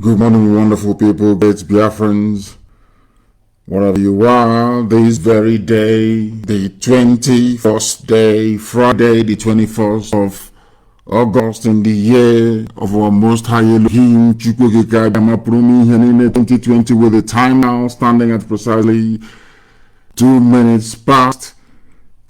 Good morning, wonderful people, great Biafrans, wherever you are, this very day, the 21st day, Friday, the 21st of August in the year of our Most High Elohim, 2020, with the time now standing at precisely 2 minutes past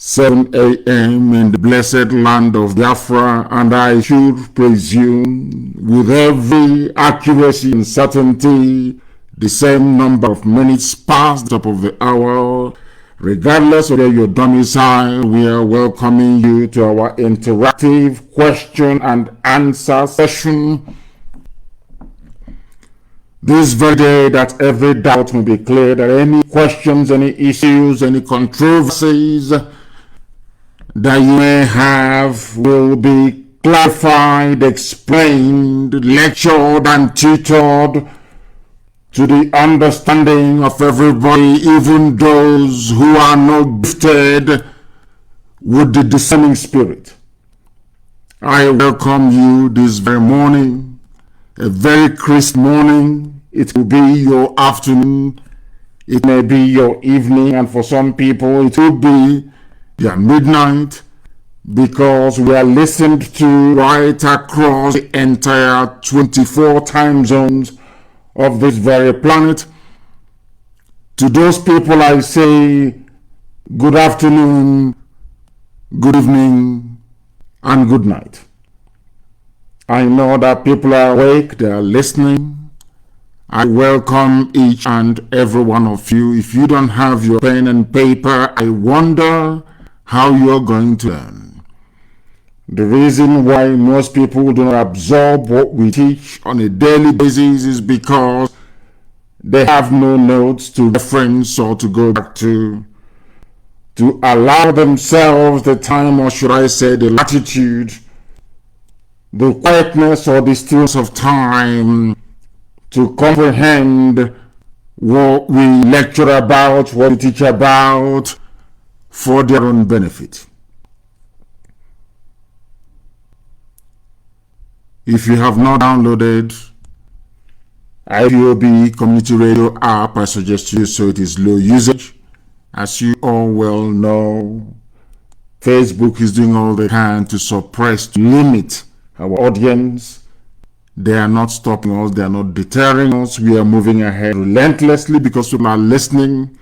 7 a.m. in the blessed land of Biafra, and I should presume with every accuracy and certainty the same number of minutes past the top of the hour. Regardless of your domicile, we are welcoming you to our interactive question and answer session. This very day, that every doubt may be cleared, that any questions, any issues, any controversies that you may have will be clarified, explained, lectured, and tutored to the understanding of everybody, even those who are not gifted with the discerning spirit. I welcome you this very morning, a very crisp morning. It will be your afternoon, it may be your evening, and for some people it will be their midnight, because we are listened to right across the entire 24 time zones of this very planet. To those people I say good afternoon, good evening, and good night. I know that people are awake, they are listening. I welcome each and every one of you. If you don't have your pen and paper, I wonder how you're going to learn. The reason why most people do not absorb what we teach on a daily basis is because they have no notes to reference or to go back to allow themselves the time, or should I say the latitude, the quietness or the stillness of time to comprehend what we lecture about, what we teach about, for their own benefit. If you have not downloaded Ipob Community Radio app, I suggest you so. It is low usage. As you all well know, Facebook is doing all they can to suppress, to limit our audience. They are not stopping us, they are not deterring us. We are moving ahead relentlessly because people are listening.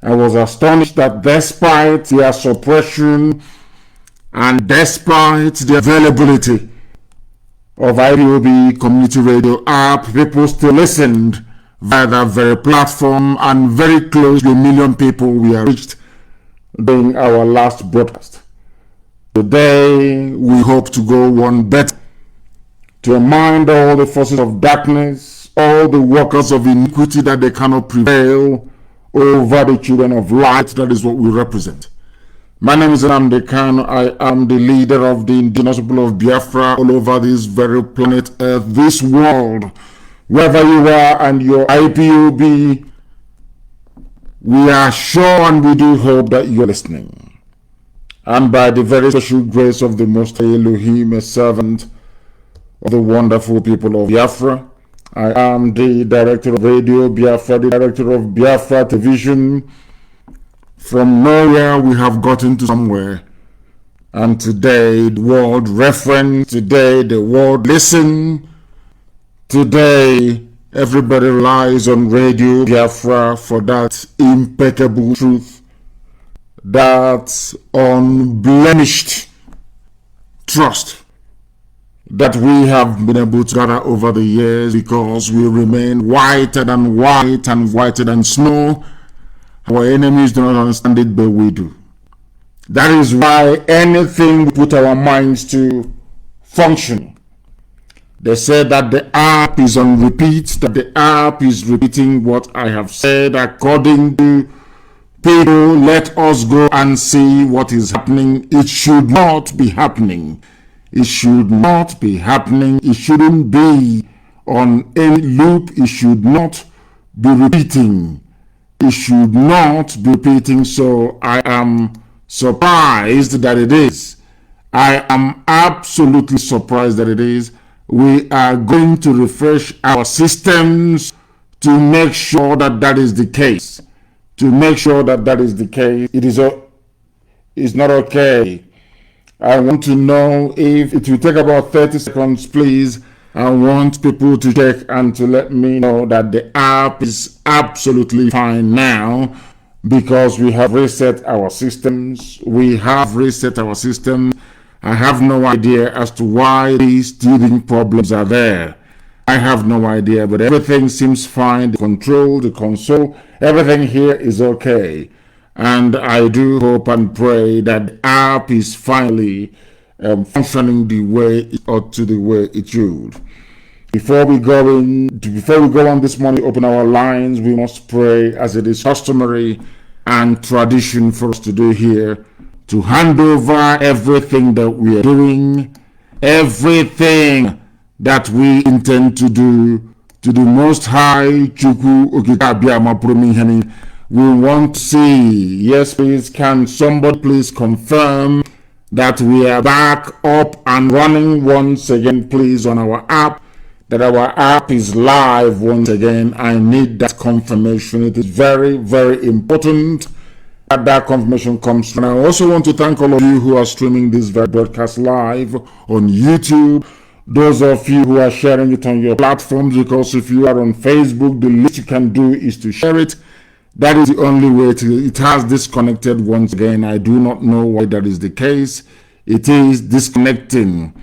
I was astonished that despite their suppression and despite the availability of Ipob Community Radio app, people still listened via that very platform, and very close to 1 million people we have reached during our last broadcast. Today, we hope to go one better, to remind all the forces of darkness, all the workers of iniquity, that they cannot prevail over the children of light. That is what we represent. My name is Nnamdi. I am the leader of the indigenous people of Biafra all over this very planet Earth, this world. Wherever you are and your Ipob, we are sure and we do hope that you are listening. And by the very special grace of the Most High Elohim, a servant of the wonderful people of Biafra, I am the director of Radio Biafra, the director of Biafra Television. From nowhere we have gotten to somewhere. And today the world reference, today the world listen, today everybody relies on Radio Biafra for that impeccable truth, that unblemished trust that we have been able to gather over the years, because we remain whiter than white and whiter than snow. Our enemies do not understand it, but we do. That is why anything we put our minds to function. They said that the app is on repeat, that the app is repeating what I have said. According to people, let us go and see what is happening. It should not be happening. It should not be happening. It shouldn't be on any loop. It should not be repeating. It should not be repeating. So I am surprised that it is. I am absolutely surprised that it is. We are going to refresh our systems to make sure that that is the case. To make sure that that is the case. It's not okay. I want to know if it will take about 30 seconds, please. I want people to check and to let me know that the app is absolutely fine now because we have reset our systems. We have reset our systems. I have no idea as to why these teething problems are there. I have no idea, but everything seems fine. The control, the console, everything here is okay. And I do hope and pray that the app is finally functioning the way it ought to, the way it should. Before we go on this morning, open our lines, we must pray as it is customary and tradition for us to do here, to hand over everything that we are doing, everything that we intend to do, to the Most High, Chukwu Okikabiyama Purumihani. We want to see, yes please, can somebody please confirm that we are back up and running once again, please, on our app, that our app is live once again. I need that confirmation. It is very, very important that that confirmation comes through. And I also want to thank all of you who are streaming this very broadcast live on YouTube. Those of you who are sharing it on your platforms, because if you are on Facebook, the least you can do is to share it. That is the only way it has disconnected once again. I do not know why that is the case. It is disconnecting.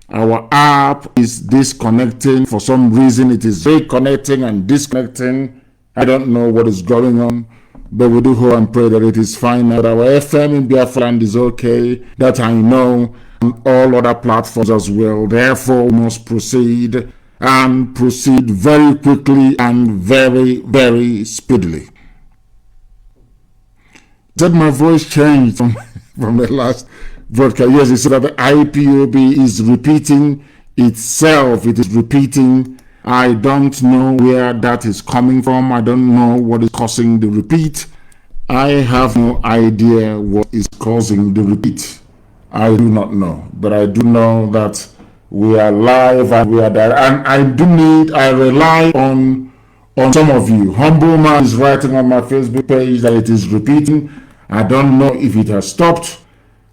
Our app is disconnecting. For some reason, it is reconnecting and disconnecting. I don't know what is going on, but we do hope and pray that it is fine now. Our FM in Biafra land is okay. That I know, and all other platforms as well. Therefore, we must proceed and proceed very quickly and very, very speedily. Said my voice changed from the last broadcast. Yes, it said that the IPOB is repeating itself. It is repeating. I don't know where that is coming from. I don't know what is causing the repeat. I have no idea what is causing the repeat. I do not know. But I do know that we are live and we are there. And I rely on some of you. Humble Man is writing on my Facebook page that it is repeating. I don't know if it has stopped.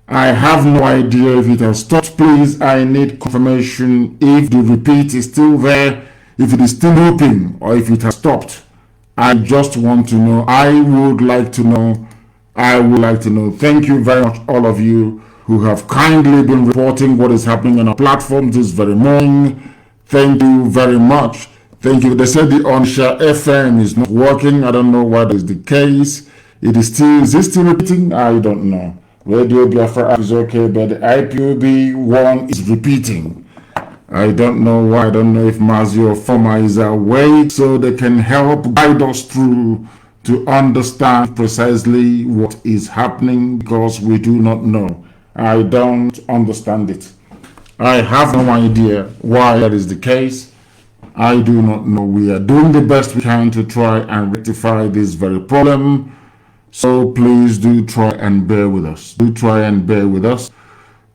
I have no idea if it has stopped. Please, I need confirmation if the repeat is still there, if it is still looping, or if it has stopped. I just want to know. I would like to know. Thank you very much, all of you who have kindly been reporting what is happening on our platform this very morning. Thank you very much. Thank you. They said the Onitsha FM is not working. I don't know what is the case. Is it still repeating? I don't know. Radio Biafra app is okay, but the IPOB one is repeating. I don't know why. I don't know if Mazi or Foma is awake so they can help guide us through to understand precisely what is happening, because we do not know. I don't understand it. I have no idea why that is the case. I do not know. We are doing the best we can to try and rectify this very problem. So please do try and bear with us. Do try and bear with us.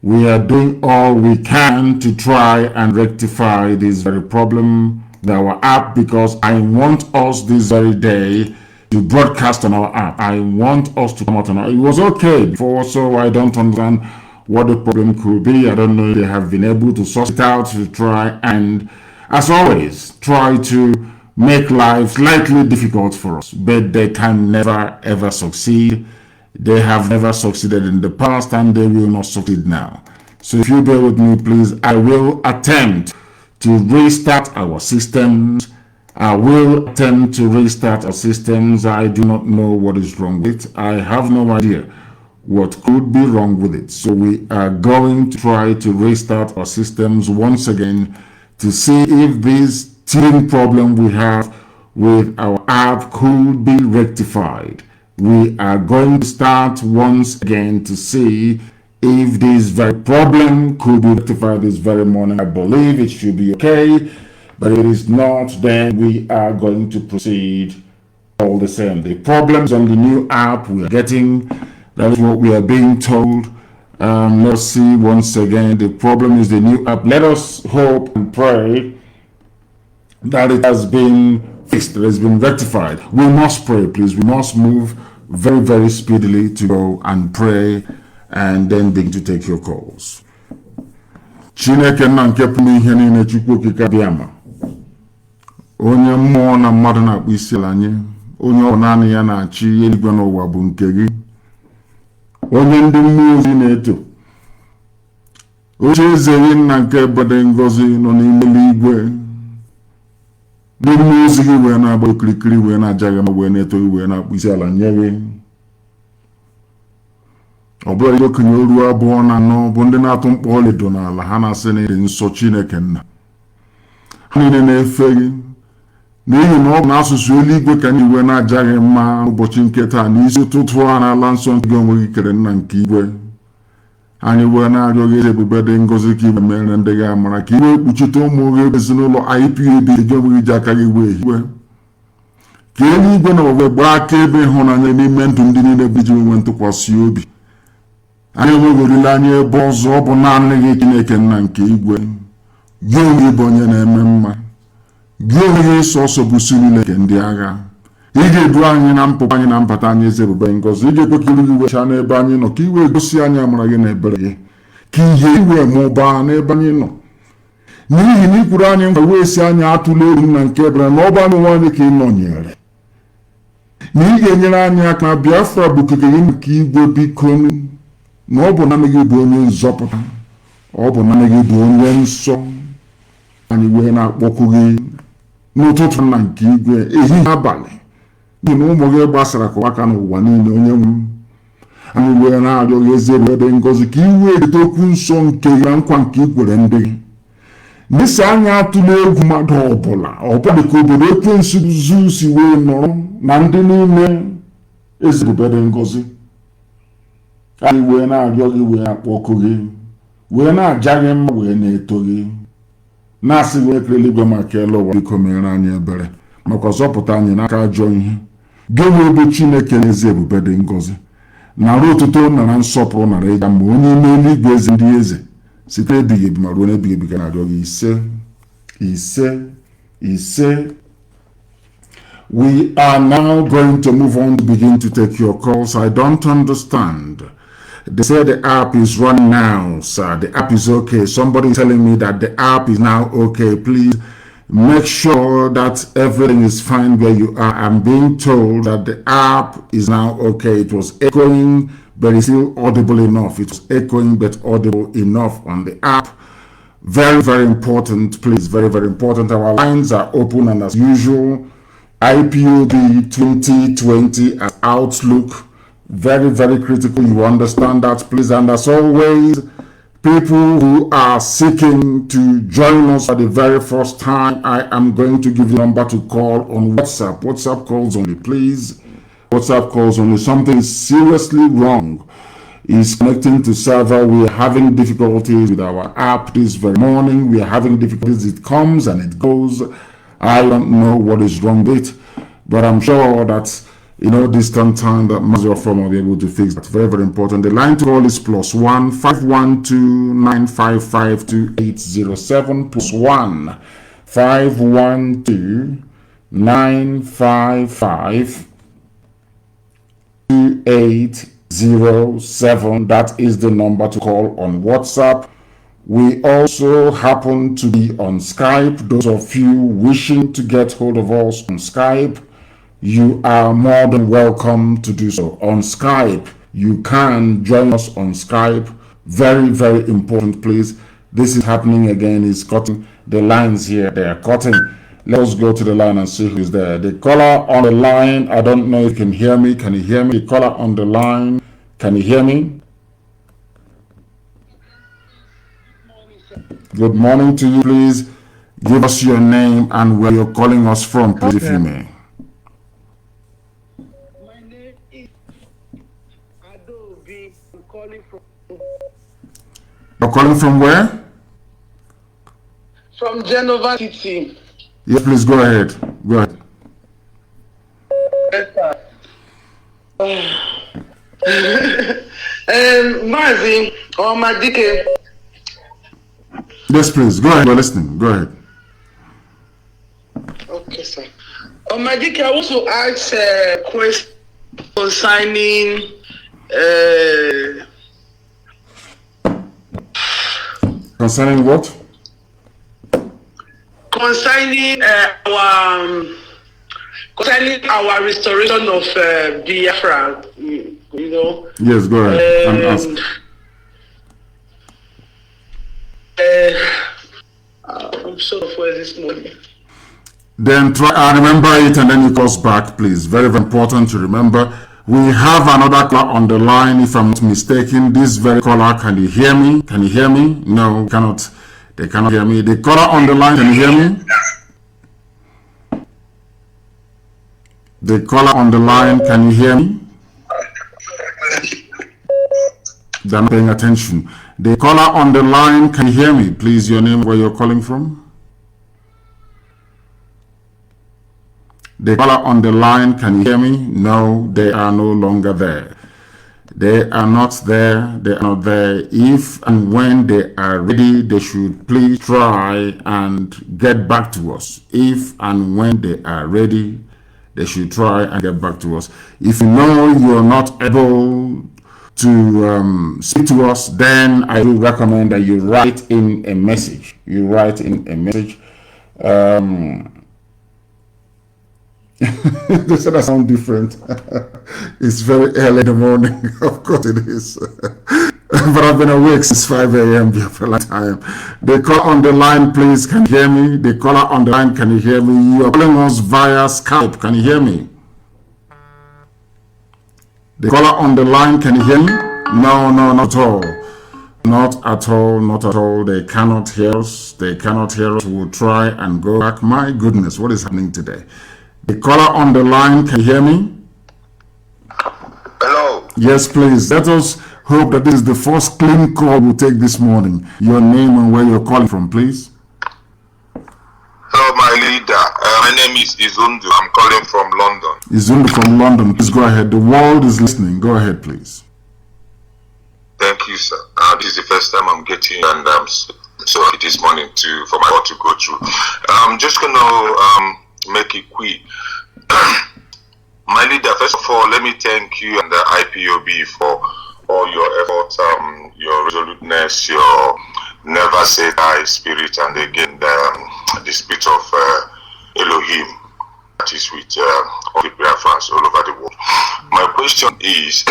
We are doing all we can to try and rectify this very problem with our app, because I want us this very day to broadcast on our app. I want us to come out on our app. It was okay before, so I don't understand what the problem could be. I don't know if they have been able to sort it out, to try and, as always, try to make life slightly difficult for us, but they can never ever succeed. They have never succeeded in the past and they will not succeed now. So if you bear with me, please, I will attempt to restart our systems. I will attempt to restart our systems. I do not know what is wrong with it. I have no idea what could be wrong with it. So we are going to try to restart our systems once again to see if this teething problem we have with our app could be rectified. We are going to start once again to see if this very problem could be rectified this very morning. I believe it should be okay, but if it is not, then we are going to proceed all the same. The problems on the new app we are getting, that is what we are being told. Let's see once again. The problem is the new app. Let us hope and pray that it has been fixed, it has been rectified. We must pray, please. We must move very, very speedily to go and pray and then begin to take your calls. Chineke nna nke pụrụ ihe niile Chukwu okike abịama. Onye mmụọ na mmadụ na-akpụ isi ala nye, onye ọ naanị ya na-achị eluigwe n'ụwa bụ nke gị. Onye ndị mmụọ ozi na-eto. Oche eze gị nna nke ebede ngọzi nọ n'ime eluigwe. Ndị mmụọ ozi gị wee na-agba okirikiri wee na-aja gị ma wee na-eto gị wee na-akpụ isi ala nye gị. Ọ bụla ndị okenye olu abụọ na anọ bụ ndị na-atụ mkpọ ọlaedo n'ala ha na-asị na ịdị nsọ Chineke nna. Ha niile na-efe gị n'ihi na ọ bụ n'asụsụ eluigwe ka anyị wee na-aja gị mma ụbọchị nke taa n'isi ụtụtụ a n'ala nsọ nke gị onwe gị kere nna nke igwe. Anyị wee na-arịọ gị ebube dị ngọzi ka iwe mere ndị gị amara ka iwe kpuchite ụmụ gị ezinụlọ Ipob gị onwe gị ji aka gị wee hiwe. Ka eluigwe na ụwa gbaa akaebe ịhụnanya n'ime ndụ ndị niile bụ iji nwe ntụkwasị obi. Anyị enweghị olileanya ebe ọzọ ọ bụ naanị gị Chineke nna nke igwe. Gị onwe gị bụ onye na-eme mma. Gị onwe gị sọsọ bụ isi niile nke ndị agha. Ị ga-edu anyị na mpụta anyị na mbata anyị eze ebube ngọzi. Ị ga-ekwe ka iru gị wechaa n'ebe anyị nọ ka iwe gosi anyị amara gị na ebere gị. Ka ihe iwe mụbaa n'ebe anyị nọ. N'ihi na ikwuru anyị nkwa wee si anyị atụla egwu nna nke ebere na ọ bụ anyị nwe anyị ka ị nọnyere. Na ị ga-enyere anyị aka na Biafra bụ okike gị nke igwe biko na ọ bụ naanị gị bụ onye nzọpụta. Ọ bụ naanị gị bụ onye nsọ. Anyị wee na-akpọku gị n'ụtụtụ nna nke igwe ehihie abalị. N'ihi na ụmụ gị gbasara ka aka n'ụwa niile onye nwe m. Anyị wee na-arịọ gị eze ebube dị ngọzi ka i wee dete okwu nsọ nke gị na nkwa nke ikwere ndị gị. N'isi anyị atụla egwu mmadụ ọbụla dị ka obodo ekwensu si wee nọrọ na ndị niile eze ebube dị ngọzi. Anyị wee na-arịọ gị wee akpọkụ gị wee na-aja gị mma wee na-eto gị na-asị wee ekele eluigwe ma kelee ụwa biko mere anyị ebere maka zọpụta anyị n'aka ajọ ihe. Gị wee bụ Chineke eze ebube dị ngọzi nara otuto nara nsọpụrụ nara ịga mgbe onye ime eluigwe eze ndị eze site ebighị ebi ma ruo n'ebighị ebi ka na-arịọ gị ise. We are now going to move on to begin to take your calls. I don't understand. They say the app is running now, sir. The app is okay. Somebody is telling me that the app is now okay. Please make sure that everything is fine where you are. I'm being told that the app is now okay. It was echoing, but it's still audible enough. It was echoing, but audible enough on the app. Very, very important, please. Very, very important. Our lines are open, and as usual, IPOB 2020 at Outlook. Very, very critical. You understand that, please. And as always, people who are seeking to join us for the very first time, I am going to give you a number to call on WhatsApp. WhatsApp calls only, please. WhatsApp calls only. Something is seriously wrong. Is connecting to server. We are having difficulties with our app this very morning. We are having difficulties. It comes and it goes. I don't know what is wrong with it, but I'm sure that distant time that Mazi will be able to fix that. Very, very important. The line to call is +1 512 955 2807 +1 512 955 2807. That is the number to call on WhatsApp. We also happen to be on Skype. Those of you wishing to get hold of us on Skype, you are more than welcome to do so. On Skype, you can join us on Skype. Very, very important, please. This is happening again. It's cutting the lines here. They are cutting. Let's go to the line and see who's there. The caller on the line, I don't know if you can hear me. Can you hear me? The caller on the line, can you hear me? Good morning to you. Please give us your name and where you're calling us from, please, if you may. My name is Adobe. I'm calling from. You're calling from where? From Genova City. Yes, please go ahead. Go ahead. Yes, sir. Mazi or Madike. Yes, please. Go ahead. We're listening. Go ahead. Okay, sir. Madike, I want to ask a question concerning Concerning what? Concerning our restoration of Biafra. You know. Yes, go ahead. I'm sort of where this morning. Then try remember it and then you cross back, please. Very, very important to remember. We have another caller on the line, if I'm not mistaken. This very caller, can you hear me? Can you hear me? No, cannot. They cannot hear me. The caller on the line, can you hear me? The caller on the line, can you hear me? They're not paying attention. The caller on the line, can you hear me? Please, your name, where you're calling from? The caller on the line, can you hear me? No, they are no longer there. They are not there. They are not there. If and when they are ready, they should please try and get back to us. If and when they are ready, they should try and get back to us. If you know you are not able to speak to us, then I will recommend that you write in a message. You write in a message. They said I sound different. It's very early in the morning. Of course it is. But I've been awake since 5 a.m. for a long time. The caller on the line, please, can you hear me? The caller on the line, can you hear me? You are calling us via Skype. Can you hear me? The caller on the line, can you hear me? No, not at all. Not at all, not at all. They cannot hear us. They cannot hear us. We'll try and go back. My goodness, what is happening today? The caller on the line, can you hear me? Hello. Yes, please. Let us hope that this is the first clean call we'll take this morning. Your name and where you're calling from, please. Hello, my leader. My name is Izundu. I'm calling from London. Izundu from London. Please go ahead. The world is listening. Go ahead, please. Thank you, sir. This is the first time I'm getting, and I'm so happy this morning for my call to go through. I'm just going to make it quick. My leader, first of all, let me thank you and the IPOB for all your efforts, your resoluteness, your never say die spirit, and again the spirit of Elohim that is with all the Biafrans all over the world. My question is,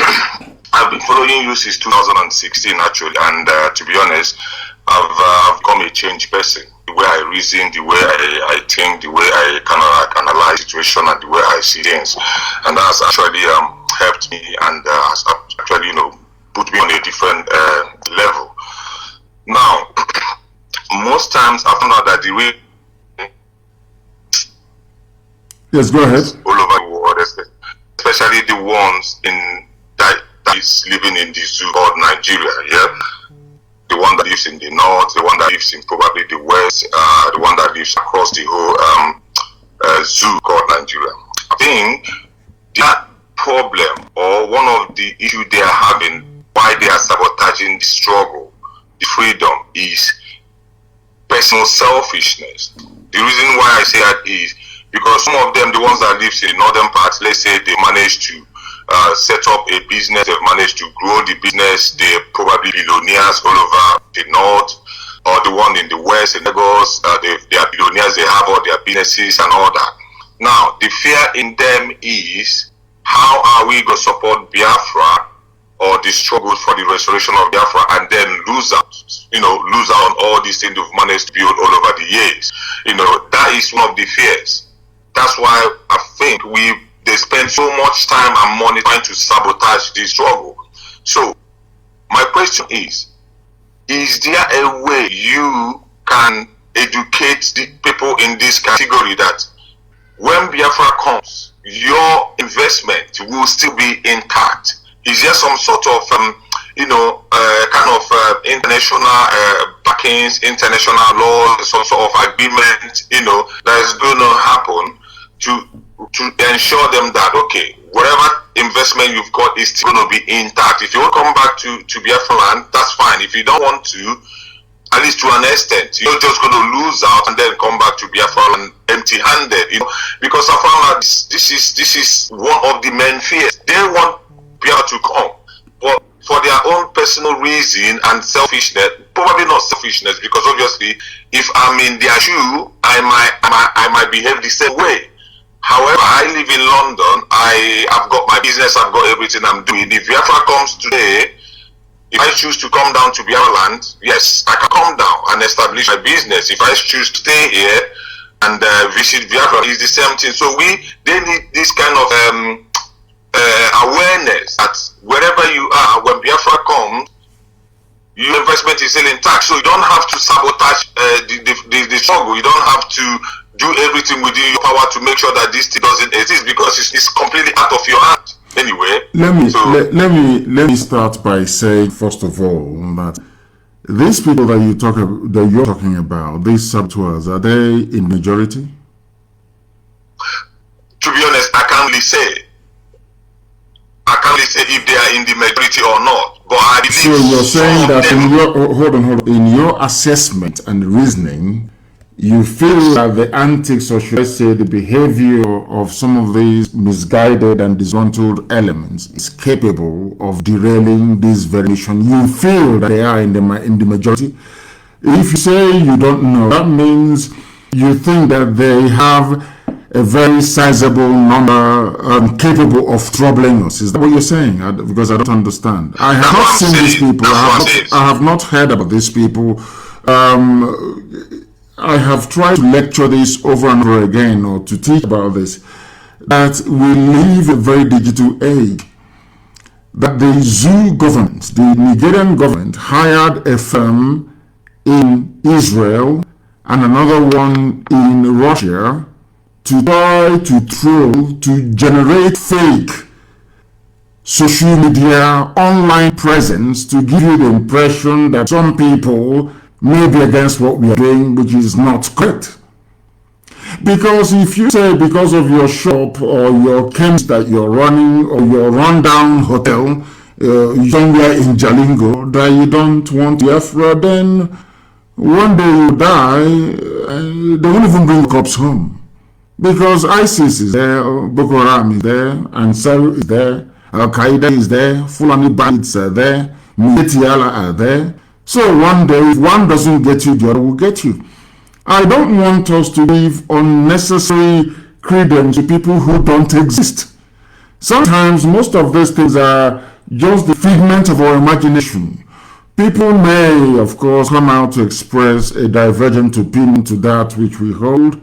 I've been following you since 2016 actually, and to be honest, I've become a changed person. The way I reason, the way I think, the way I can analyze situation, and the way I see things, and that's actually helped me and has actually put me on a different level. Now, most times I found out that the way yes, go ahead. All over the world, especially the ones that is living in the zoo called Nigeria, yeah. The one that lives in the north, the one that lives in probably the west, the one that lives across the whole zoo called Nigeria. I think that problem, or one of the issues they are having, why they are sabotaging the struggle, the freedom, is personal selfishness. The reason why I say that is because some of them, the ones that live in the northern part, let's say they manage to set up a business, they've managed to grow the business, they're probably billionaires all over the north, or the one in the west, in Lagos, they are billionaires, they have all their businesses and all that. Now, the fear in them is, how are we going to support Biafra or the struggle for the restoration of Biafra and then lose out on all these things we've managed to build all over the years? That is one of the fears. That's why I think they spend so much time and money trying to sabotage this struggle. So, my question is there a way you can educate the people in this category that when Biafra comes, your investment will still be intact? Is there some sort of, international backings, international laws, some sort of agreement, that is going to happen to to ensure them that, okay, whatever investment you've got is still going to be intact. If you want to come back to Biafra land, that's fine. If you don't want to, at least to an extent, you're just going to lose out and then come back to Biafra land empty-handed. You know, because I found out this is one of the main fears. They want Biafra to come, but for their own personal reason and selfishness, probably not selfishness, because obviously, if I'm in their shoe, I might behave the same way. However, I live in London. I've got my business. I've got everything I'm doing. If Biafra comes today, if I choose to come down to Biafra land, yes, I can come down and establish my business. If I choose to stay here and visit Biafra, it's the same thing. So they need this kind of awareness that wherever you are, when Biafra comes, your investment is still intact. So you don't have to sabotage the struggle. You don't have to do everything within your power to make sure that this thing doesn't exist, because it's completely out of your hand. Anyway, let me start by saying, first of all, that these people that you're talking about, these saboteurs, are they in majority? To be honest, I can't really say. If they are in the majority or not. But I believe. So you're saying that hold on. In your assessment and reasoning, you feel that the antics, or should I say the behavior of some of these misguided and disgruntled elements is capable of derailing this very nation. You feel that they are in the majority. If you say you don't know, that means you think that they have a very sizable number capable of troubling us. Is that what you're saying? Because I don't understand. I have not seen these people. I have not heard about these people. I have tried to lecture this over and over again, or to teach about this, that we live a very digital age. That the zoo government, the Nigerian government, hired a firm in Israel and another one in Russia to try to troll, to generate fake social media online presence, to give you the impression that some people may be against what we are doing, which is not correct. Because if you say because of your shop or your camps that you're running, or your rundown hotel somewhere in Jalingo, that you don't want Biafra, then one day you die, they won't even bring cops home. Because ISIS is there, Boko Haram is there, Ansar is there, Al-Qaeda is there, Fulani bandits are there, Metiala are there. So one day, if one doesn't get you, the other will get you. I don't want us to give unnecessary credence to people who don't exist. Sometimes most of these things are just the figment of our imagination. People may, of course, come out to express a divergent opinion to that which we hold,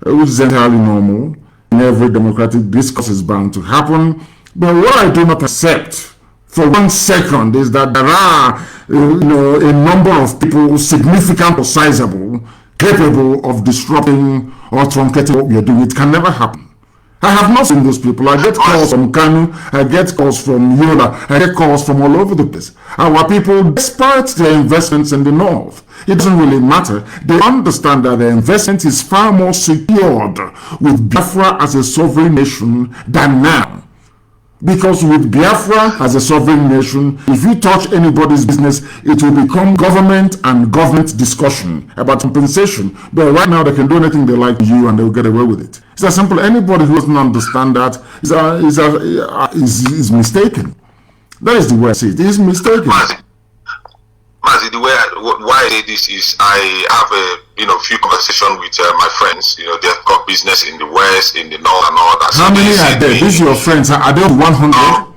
which is entirely normal. In every democratic discourse is bound to happen. But what I do not accept for 1 second is that there are a number of people, significant or sizable, capable of disrupting or truncating what we are doing. It can never happen. I have not seen those people. I get calls from Kanu, I get calls from Yola, I get calls from all over the place. Our people, despite their investments in the north, it doesn't really matter. They understand that their investment is far more secured with Biafra as a sovereign nation than now. Because with Biafra as a sovereign nation, if you touch anybody's business, it will become government and government discussion about compensation. But right now, they can do anything they like to you and they'll get away with it. It's that simple. Anybody who doesn't understand that is mistaken. That is the way I see it. He's mistaken. Mazi, the way why I say this is I have a few conversations with my friends. They've got business in the west, in the north, and all that. How many are there? These are your friends. Are they 100?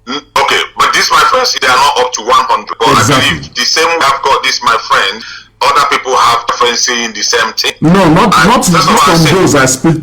Okay, but these my friends, they are not up to 100. But exactly. I believe the same way I've got this my friend, other people have friends saying the same thing. No, not from those I speak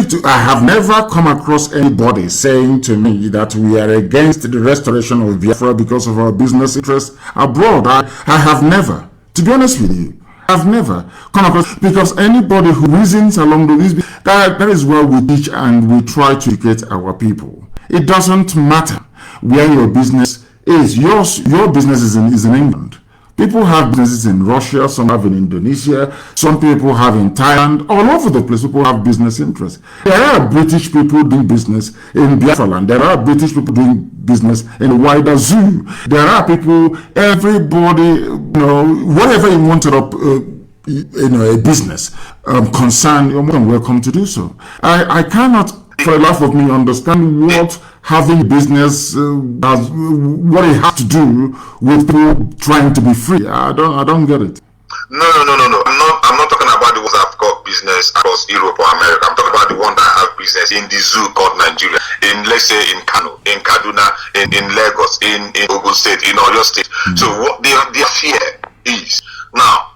to. I have never come across anybody saying to me that we are against the restoration of Biafra because of our business interests abroad. I have never, to be honest with you, I've never come across, because anybody who reasons along these, that is where we teach and we try to educate our people. It doesn't matter where your business is. Your business is in England. People have businesses in Russia, some have in Indonesia, some people have in Thailand, all over the place. People have business interests. There are British people doing business in Biafra land. There are British people doing business in the wider zoo. There are people, everybody, whatever you wanted up, a business concern, you're more than welcome to do so. I cannot, for the life of me, understand what having business what it has to do with people trying to be free. I don't get it. No. I'm not talking about the ones that have got business across Europe or America. I'm talking about the one that have business in the zoo called Nigeria. In, let's say, in Kano, in Kaduna, in Lagos, in Ogun State, in Oyo State. So what their fear is now,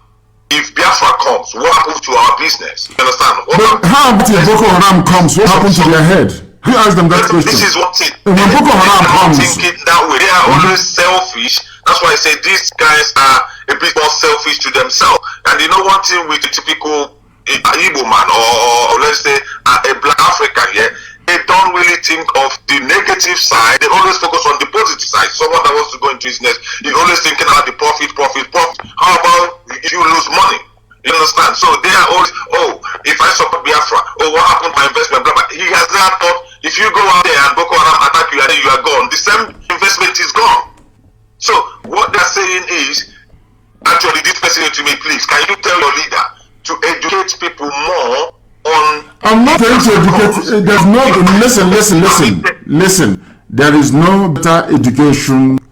if Biafra comes, what happens to our business? You understand? How about if Boko Haram comes? What happens to their head? Who asked them that question? This is what it. When Boko Haram comes, think it that way. They are always selfish. That's why I say these guys are a bit more selfish to themselves. And you know one thing with a typical Igbo man or let's say a black African here, they don't really think of the negative side. They always focus on the positive side. Someone that wants to go into business, he's always thinking about the profit. How about if you lose money? You understand? So they are always, if I support Biafra, what happened to my investment? Blah, blah. He has that thought. If you go out there and Boko Haram attack you and then you are gone, the same investment is gone. So what they're saying is, actually, this person to me, please, can you tell your leader to educate people more on... I'm not trying to educate. There's no... Listen. There is no better education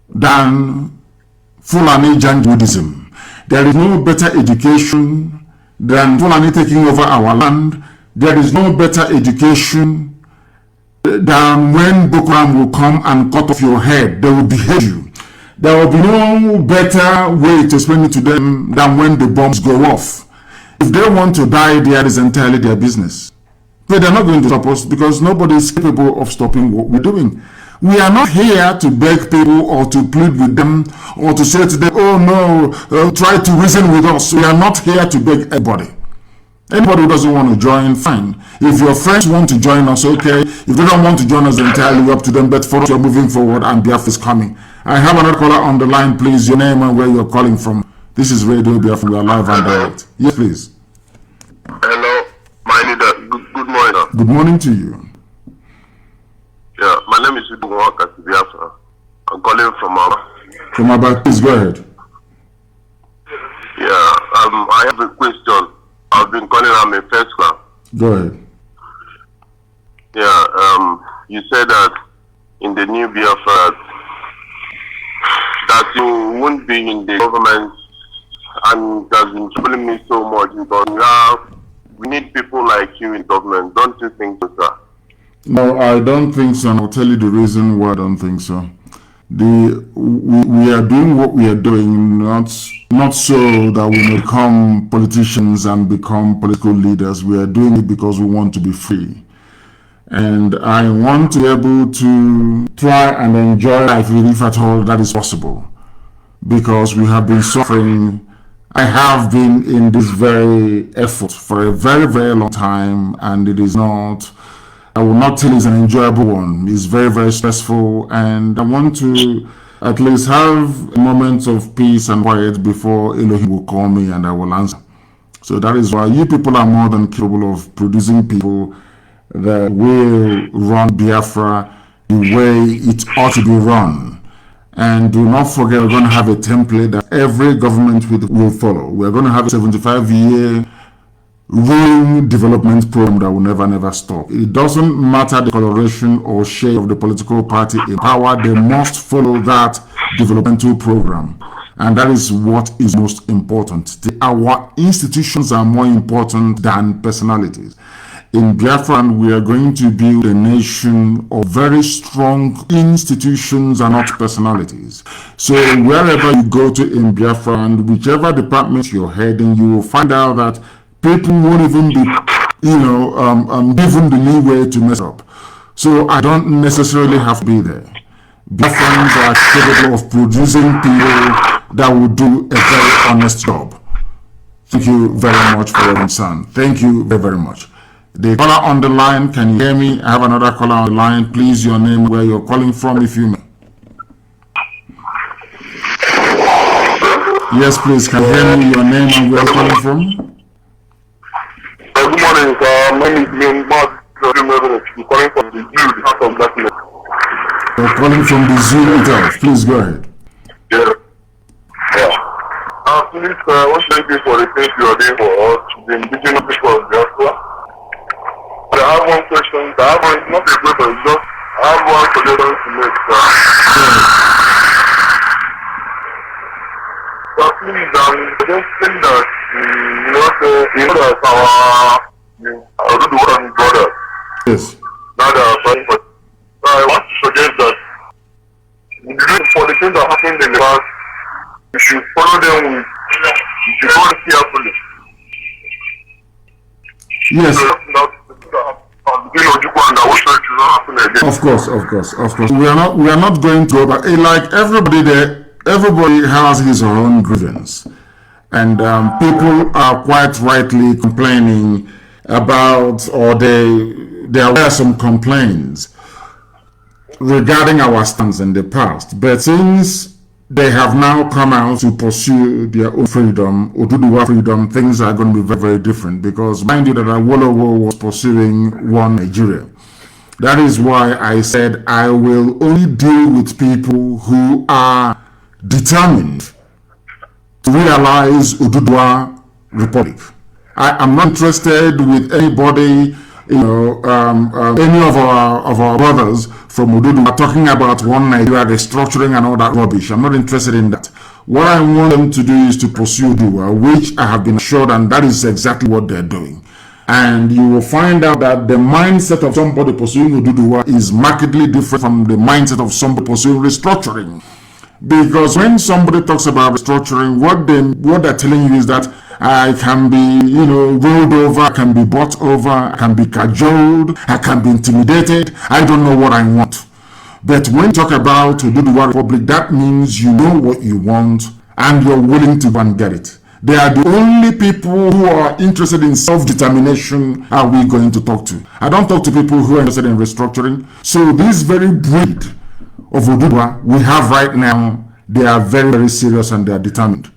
than Fulani Janjaweed Buddhism. There is no better education than Fulani taking over our land. There is no better education than when Boko Haram will come and cut off your head. They will behead you. There will be no better way to explain it to them than when the bombs go off. If they want to die, that is entirely their business. But they're not going to stop us because nobody is capable of stopping what we're doing. We are not here to beg people or to plead with them or to say to them, oh no, try to reason with us. We are not here to beg anybody. Anybody who doesn't want to join, fine. If your friends want to join us, okay. If they don't want to join us, entirely up to them. But for us, you're moving forward and Biafra is coming. I have another caller on the line, please. Your name and where you're calling from. This is Radio Biafra. We are live and direct. Yes, please. Hello, my leader. Good morning. Good morning to you. Yeah, my name is Ipob Biafra. I'm calling from From Aba, please go ahead. Yeah, I have a question. I've been calling on a first class. Go ahead. Yeah, you said that in the new Biafra that you won't be in the government, and that's been troubling me so much because now we need people like you in government. Don't you think so, sir? No, I don't think so, and I'll tell you the reason why I don't think so. We are doing what we are doing, not so that we may become politicians and become political leaders. We are doing it because we want to be free. And I want to be able to try and enjoy life if at all that is possible. Because we have been suffering. I have been in this very effort for a very, very long time, and it is not... I will not tell you it's an enjoyable one. It's very, very stressful, and I want to at least have moments of peace and quiet before Elohim will call me and I will answer. So that is why you people are more than capable of producing people that will run Biafra the way it ought to be run. And do not forget, we're going to have a template that every government will follow. We're going to have a 75-year ruling development program that will never stop. It doesn't matter the coloration or shade of the political party in power, they must follow that developmental program. And that is what is most important. Our institutions are more important than personalities. In Biafra, we are going to build a nation of very strong institutions and not personalities. So wherever you go to in Biafra, and whichever department you're heading, you will find out that people won't even be, given the leeway to mess up. So I don't necessarily have to be there. Biafrans are capable of producing people that will do a very honest job. Thank you very much for your concern. Thank you very, very much. The caller on the line, can you hear me? I have another caller on the line. Please, your name, where you're calling from, if you may. Yes, please. Can you hear me? Your name and where you're calling from? Good morning, sir. My name is Mazi Nnamdi. I'm calling from the zoo, the House of Darkness. You're calling from the zoo itself. Please go ahead. Yeah. Please, I want to thank you for the things you are doing for us, the indigenous people of Biafra. I have one question. Not a question, just I have one suggestion to make, sir. So please, just think that, that our good one brother. Yes. Now they are fighting for. So I want to suggest that for the things that happened in the past, you should follow them with, you should follow carefully. Yes. Of course. We are not going to go back. Like everybody there, everybody has his or her own grievance. And people are quite rightly complaining about, or there were some complaints regarding our stance in the past. But since they have now come out to pursue their own freedom, Oduduwa freedom, things are going to be very, very different. Because mind you that Awolowo was pursuing one Nigeria. That is why I said I will only deal with people who are determined to realize Oduduwa Republic. I am not interested with anybody, any of our brothers from Oduduwa talking about one Nigeria restructuring and all that rubbish. I'm not interested in that. What I want them to do is to pursue Oduduwa, which I have been assured, and that is exactly what they're doing. And you will find out that the mindset of somebody pursuing Oduduwa is markedly different from the mindset of somebody pursuing restructuring. Because when somebody talks about restructuring, what they're telling you is that I can be, rolled over, I can be bought over, I can be cajoled, I can be intimidated, I don't know what I want. But when you talk about Oduduwa Republic, that means you know what you want and you're willing to go and get it. They are the only people who are interested in self-determination are we going to talk to. I don't talk to people who are interested in restructuring. So this very breed of Oduduwa we have right now, they are very, very serious and they are determined.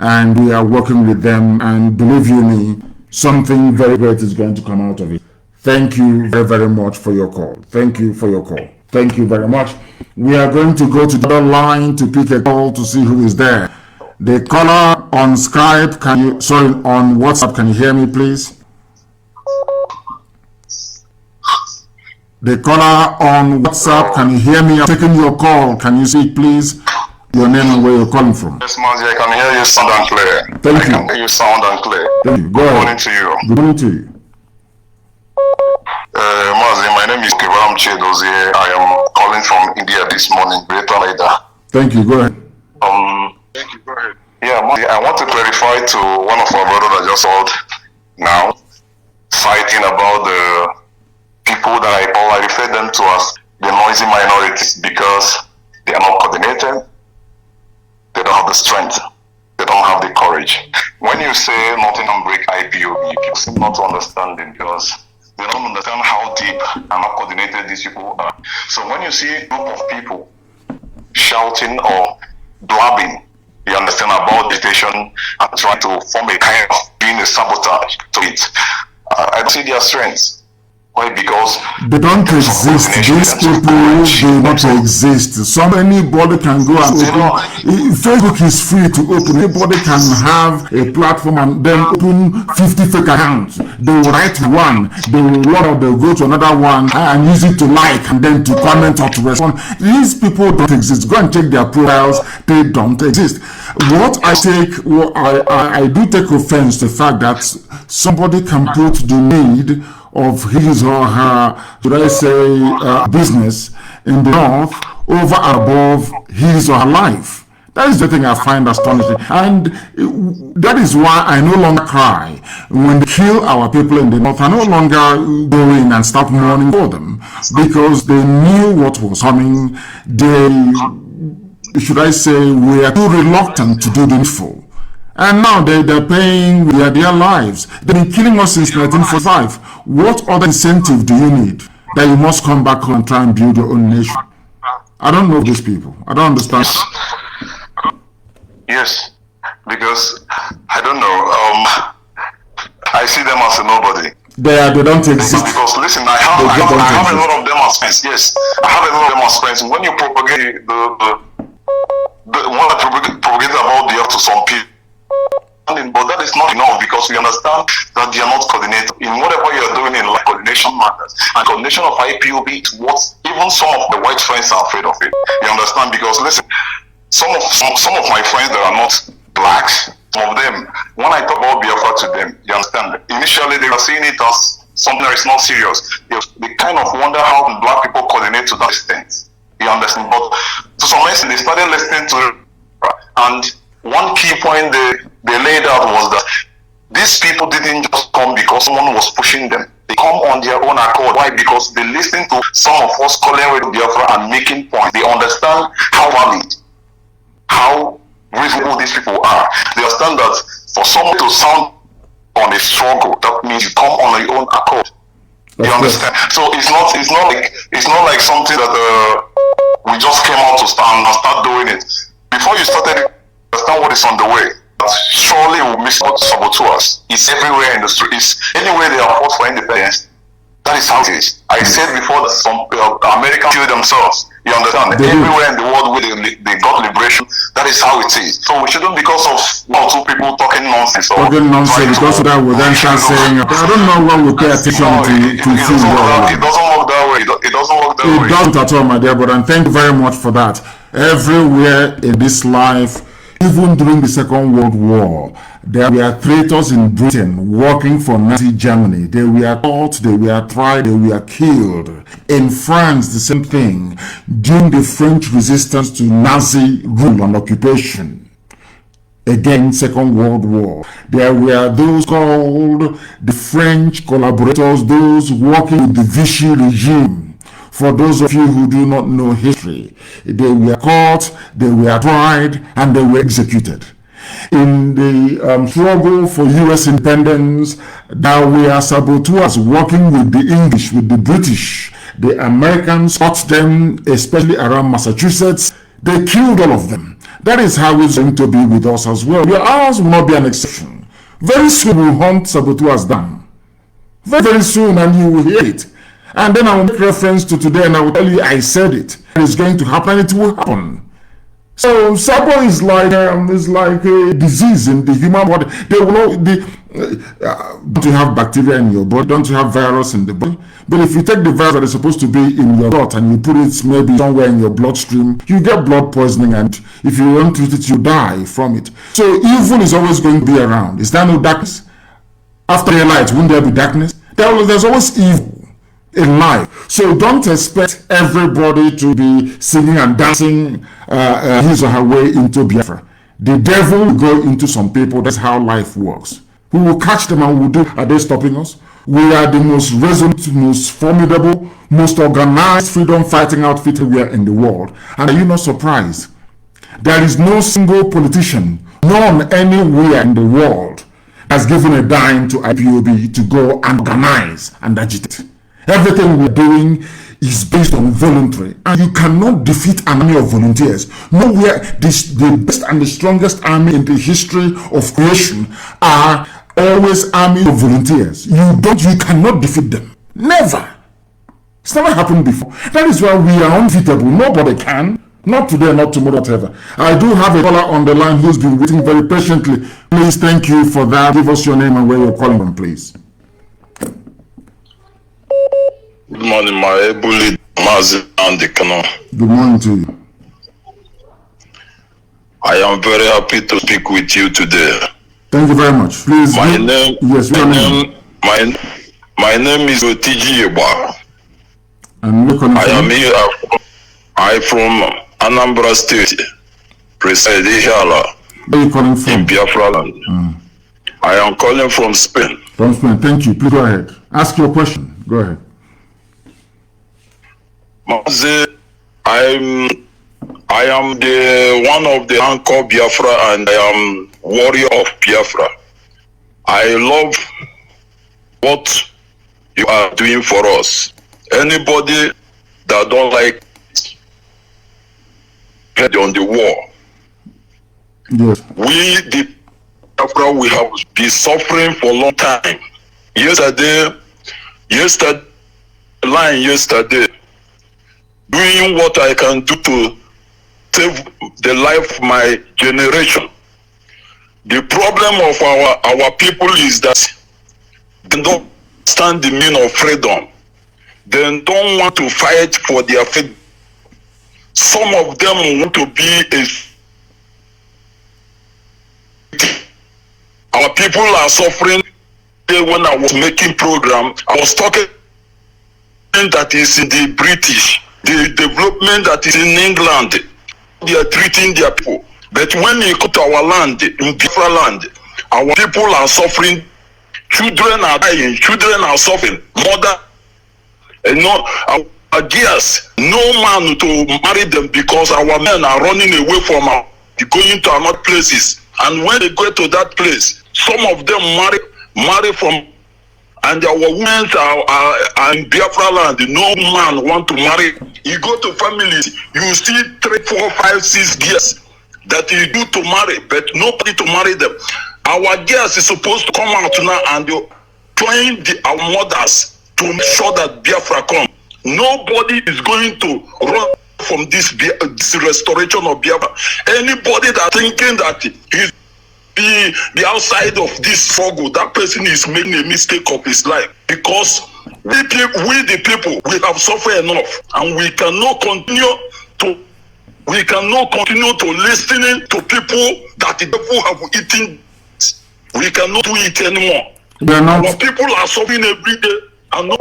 And we are working with them, and believe you me, something very great is going to come out of it. Thank you very, very much for your call. Thank you for your call. Thank you very much. We are going to go to the other line to pick a call to see who is there. The caller on Skype, on WhatsApp, can you hear me, please? The caller on WhatsApp, can you hear me? I'm taking your call. Can you speak, please? Your name and where you're calling from. Yes, Mazi, I can hear you sound and clear. Thank you. I can hear you sound and clear. Thank you. Go Good ahead. morning to you. Good morning to you. Mazi, my name is Rapture. I am calling from India this morning, Greater Noida. Thank you. Go ahead. Thank you. Go ahead. Yeah, Mazi, I want to clarify to one of our brothers I just called now, fighting about the people that I refer them to as the noisy minorities because they are not coordinated. They don't have the strength. They don't have the courage. When you say nothing can break IPOB, people seem not to understand it because they don't understand how deep and how coordinated these people are. So when you see a group of people shouting or blabbing, you understand about the station and trying to form a kind of being a sabotage to it. I don't see their strength. Why? Because they don't exist. These people do not exist. Anybody can go and open. Facebook is free to open. Anybody can have a platform and then open 50 fake accounts. They will write one, they will load up, they will go to another one and use it to like and then to comment or to respond. These people don't exist. Go and check their profiles. They don't exist. I do take offense to the fact that somebody can put the need of his or her, should I say, business in the north over above his or her life. That is the thing I find astonishing. And that is why I no longer cry when they kill our people in the north. I no longer go in and start mourning for them because they knew what was coming. They, should I say, were too reluctant to do the needful. And now they're paying with their lives. They've been killing us since 1945. What other incentive do you need that you must come back home and try and build your own nation? I don't know these people. I don't understand. Yes. because I don't know. I see them as a nobody. They don't exist. Because listen, I have a lot of them as friends. Yes, I have a lot of them as friends. When you propagate the one that propagate about the earth to some people, but that is not enough, because we understand that they are not coordinated in whatever you are doing in life. Coordination matters, and coordination of IPOB is what even some of the white friends are afraid of it. You understand? Because listen, some of my friends that are not blacks, some of them, when I talk about Biafra to them, you understand, initially they are seeing it as something that is not serious. They kind of wonder how black people coordinate to that extent. You understand? But to some extent, they started listening to it, and one key point they laid out was that these people didn't just come because someone was pushing them. They come on their own accord. Why? Because they listen to some of us calling with Biafra and making points. They understand how valid, how reasonable these people are. They understand that for someone to sound on a struggle, that means you come on your own accord. You understand? So it's not like something that we just came out to stand and start doing it. Before you started, understand what is on the way. Surely we'll miss saboteurs. It's everywhere in the street. It's anywhere they are fought for independence. That is how it is. I said before that some Americans kill themselves. You understand? Everywhere in the world where they got liberation, that is how it is. So we shouldn't, because of one or two people talking nonsense. Talking nonsense, because of that we then start saying, I don't know what we pay attention to it doesn't work that way. It doesn't work that way. It doesn't at all, my dear brother, and thank you very much for that. Everywhere in this life, even during the Second World War, there were traitors in Britain working for Nazi Germany. They were caught, they were tried, they were killed. In France, the same thing. During the French resistance to Nazi rule and occupation, again, Second World War, there were those called the French collaborators, those working with the Vichy regime. For those of you who do not know history, they were caught, they were tried, and they were executed. In the struggle for U.S. independence, there were saboteurs working with the English, with the British. The Americans fought them, especially around Massachusetts. They killed all of them. That is how it's going to be with us as well. Ours will not be an exception. Very soon we'll hunt saboteurs down. Very, very soon, and you will hear it. And then I will make reference to today and I will tell you I said it. It's going to happen, it will happen. So Sabo is like a disease in the human body. Don't you have bacteria in your body? Don't you have virus in the body? But if you take the virus that is supposed to be in your blood and you put it maybe somewhere in your bloodstream, you get blood poisoning, and if you don't treat it, you die from it. So evil is always going to be around. Is there no darkness? After the light, won't there be darkness? There's always evil in life. So don't expect everybody to be singing and dancing his or her way into Biafra. The devil will go into some people. That's how life works. We will catch them and we will do. Are they stopping us? We are the most resolute, most formidable, most organized freedom fighting outfit everywhere in the world. And are you not surprised? There is no single politician, none anywhere in the world, has given a dime to IPOB to go and organize and agitate. Everything we're doing is based on voluntary, and you cannot defeat an army of volunteers. Nowhere, the best and the strongest army in the history of creation are always army of volunteers. You cannot defeat them. Never. It's never happened before. That is why we are unbeatable. Nobody can. Not today, not tomorrow, whatever. I do have a caller on the line who's been waiting very patiently. Please, thank you for that. Give us your name and where you're calling from, please. Good morning, my bully Mazi Nnamdi. Good morning to you. I am very happy to speak with you today. Thank you very much. Please. My name is Otiji Yeba. I am here. I'm from Anambra State, reside here. Where are you calling from? In Biafra land. I am calling from Spain. From Spain. Thank you. Please go ahead. Ask your question. Go ahead. Mazi, I am the one of the anchor Biafra, and I am warrior of Biafra. I love what you are doing for us. Anybody that don't like it on the war, Yes. We, the Biafra, we have been suffering for a long time. Yesterday, doing what I can do to save the life of my generation. The problem of our people is that they don't understand the meaning of freedom. They don't want to fight for their freedom. Some of them want to be our people are suffering. When I was making program, I was talking that is in the British, the development that is in England. They are treating their people. But when you go to our land, in Biafra land, our people are suffering. Children are dying. Children are suffering. Mother, our dears, no man to marry them because our men are running away from our, going to another places. And when they go to that place, some of them marry from, and our women are in Biafra land. No man want to marry. You go to families, you see 3, 4, 5, 6 girls that you do to marry, but nobody to marry them. Our girls is supposed to come out now and join our mothers to make sure that Biafra come. Nobody is going to run from this restoration of Biafra. Anybody that thinking that he's be outside of this struggle, that person is making a mistake of his life, because we the people, we have suffered enough, and we cannot continue to listening to people that the devil have eaten. We cannot do it anymore. Our people are suffering every day, and no.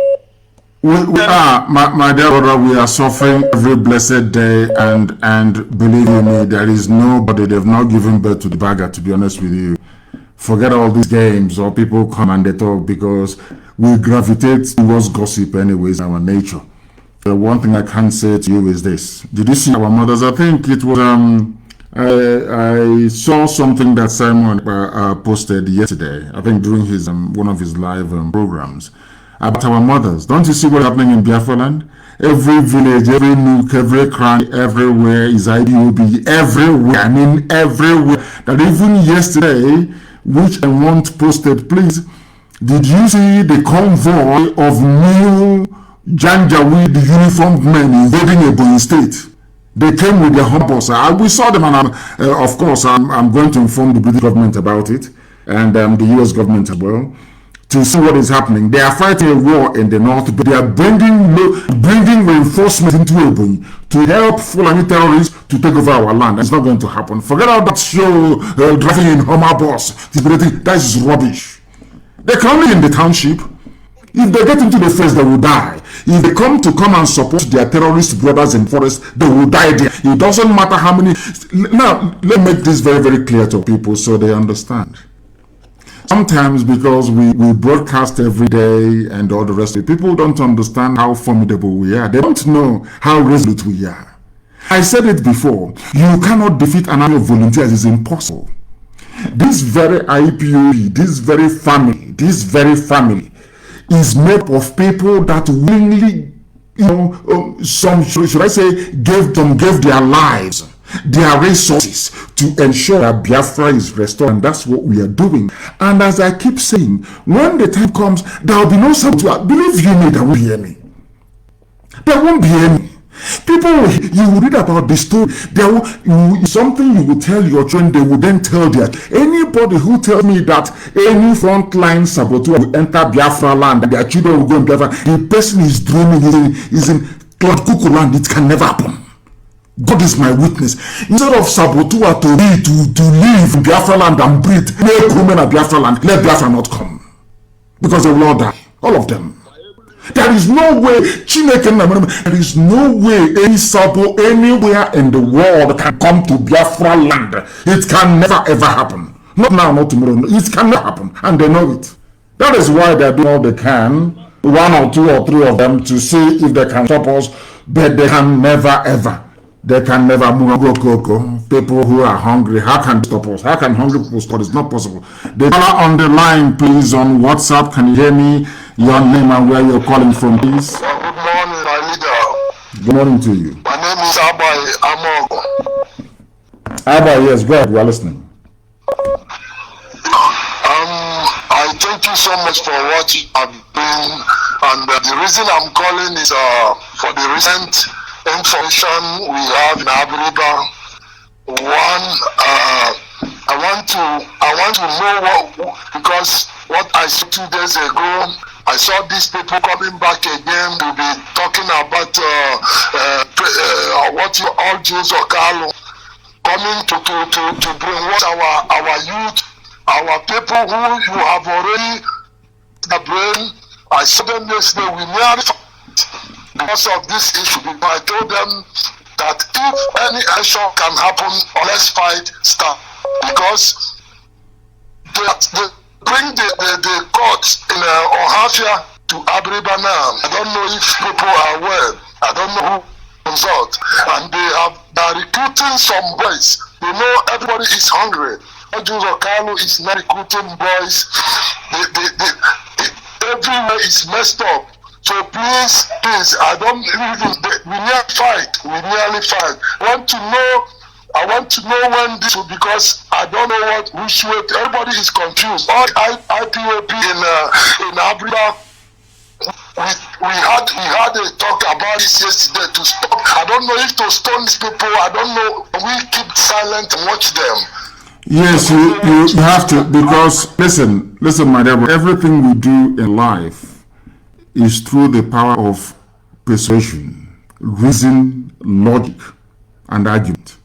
We are, my dear brother, we are suffering every blessed day, and believe me, there is nobody, they've not given birth to the bagger, to be honest with you. Forget all these games, or people come and they talk, because we gravitate towards gossip anyways in our nature. The one thing I can say to you is this. Did you see our mothers? I think it was, I saw something that Simon posted yesterday, I think during his one of his live programs, about our mothers. Don't you see what's happening in Biafra land? Every village, every nook, every cranny, everywhere is IPOB. Everywhere, I mean everywhere. That even yesterday, which I want posted, please, did you see the convoy of new Janjaweed uniformed men invading Ebonyi State? They came with their humpers. We saw them, and of course, I'm going to inform the British government about it, and the US government as well, to see what is happening. They are fighting a war in the north, but they are bringing reinforcements into Ebonyi to help Fulani terrorists to take over our land. It's not going to happen. Forget about that show, driving in Homer bus. That is rubbish. They can only in the township. If they get into the forest, they will die. If they come and support their terrorist brothers in forest, they will die there. It doesn't matter how many. Now, let me make this very, very clear to people so they understand. Sometimes, because we broadcast every day and all the rest of it, people don't understand how formidable we are. They don't know how resolute we are. I said it before. You cannot defeat an army of volunteers. It's impossible. This very IPOB, this very family is made up of people that willingly, some, should I say, gave their lives, their resources to ensure that Biafra is restored, and that's what we are doing. And as I keep saying, when the time comes, there will be no sabotage. Believe you me, there won't be any. There won't be any. People, you will read about the story. Something you will tell your children, they will then tell their. Anybody who tells me that any frontline saboteur will enter Biafra land and their children will go in Biafra, the person is dreaming, is in Cloud Cuckoo land. It can never happen. God is my witness. Instead of saboteur to live in Biafra land and breathe, make women at Biafra land, let Biafra not come. Because they will all die. All of them. There is no way, there is no way any sabo anywhere in the world can come to Biafra land. It can never ever happen. Not now, not tomorrow. It can never happen. And they know it. That is why they do all they can, 1 or 2 or 3 of them, to see if they can stop us. But they can never ever. They can never move. People who are hungry, how can they stop us? How can hungry people stop us? It's not possible. The caller on the line, please, on WhatsApp. Can you hear me? Your name and where you're calling from, please. Good morning, my leader. Good morning to you. My name is Abai Amogo. Abba, yes, go ahead. We are listening. I thank you so much for what you have been, and the reason I'm calling is for the recent information we have in Abiriba. One, I want to know what, because what I saw 2 days ago, I saw these people coming back again to be talking about what you all Jews or Carlo coming to brainwash our youth, our people who you have already the brain. I saw them yesterday. We nearly fought because of this issue. I told them that if any action can happen, let's fight, start, because they bring the courts in Ohafia to Abiriba now. I don't know if people are aware. I don't know who consult. And they are recruiting some boys. You know, everybody is hungry. Jews or Kalu is not recruiting boys. Everywhere is messed up. So please, I don't even, we nearly fight. I want to know when this will, because I don't know which way. Everybody is confused. All IPOP in Abiriba, we had a talk about this yesterday to stop. I don't know if to stone these people. I don't know. We keep silent and watch them. Yes, you have to, because listen, my dear, everything we do in life is through the power of persuasion, reason, logic, and argument.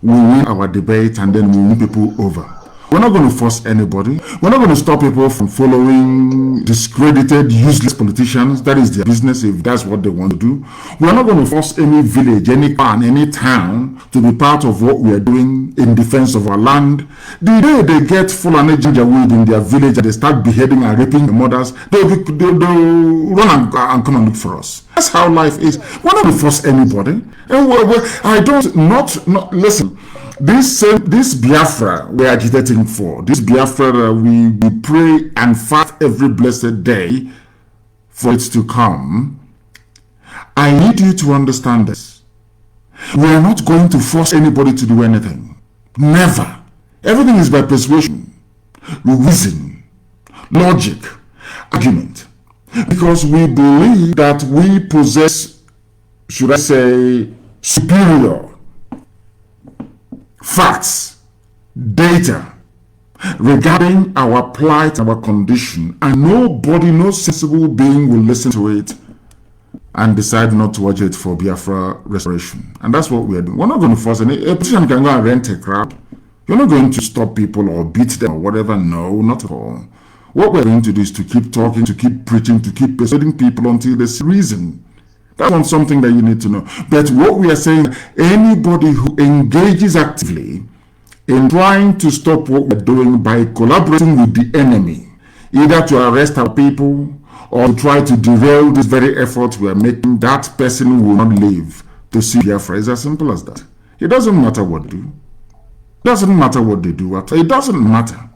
We win our debate and then we win people over. We're not going to force anybody. We're not going to stop people from following discredited, useless politicians. That is their business if that's what they want to do. We're not going to force any village, any clan, any town to be part of what we are doing in defense of our land. The day they get Fulani Janjaweed in their village and they start beheading and raping the mothers, they'll run and come and look for us. That's how life is. We're not going to force anybody. And listen. This Biafra we're agitating for, this Biafra we pray and fast every blessed day for it to come. I need you to understand this. We are not going to force anybody to do anything. Never. Everything is by persuasion, reason, logic, argument. Because we believe that we possess, should I say, superior facts, data regarding our plight, our condition, and nobody, no sensible being will listen to it and decide not to watch it for Biafra restoration. And that's what we are doing. We're not going to force any. A politician can go and rent a crowd. You're not going to stop people or beat them or whatever. No, not at all. What we're going to do is to keep talking, to keep preaching, to keep persuading people until there's reason. That's not something that you need to know. But what we are saying, anybody who engages actively in trying to stop what we're doing by collaborating with the enemy, either to arrest our people or to try to derail this very effort we are making, that person will not live to see Biafra. It's as simple as that. It doesn't matter what they do. It doesn't matter what they do. It doesn't matter.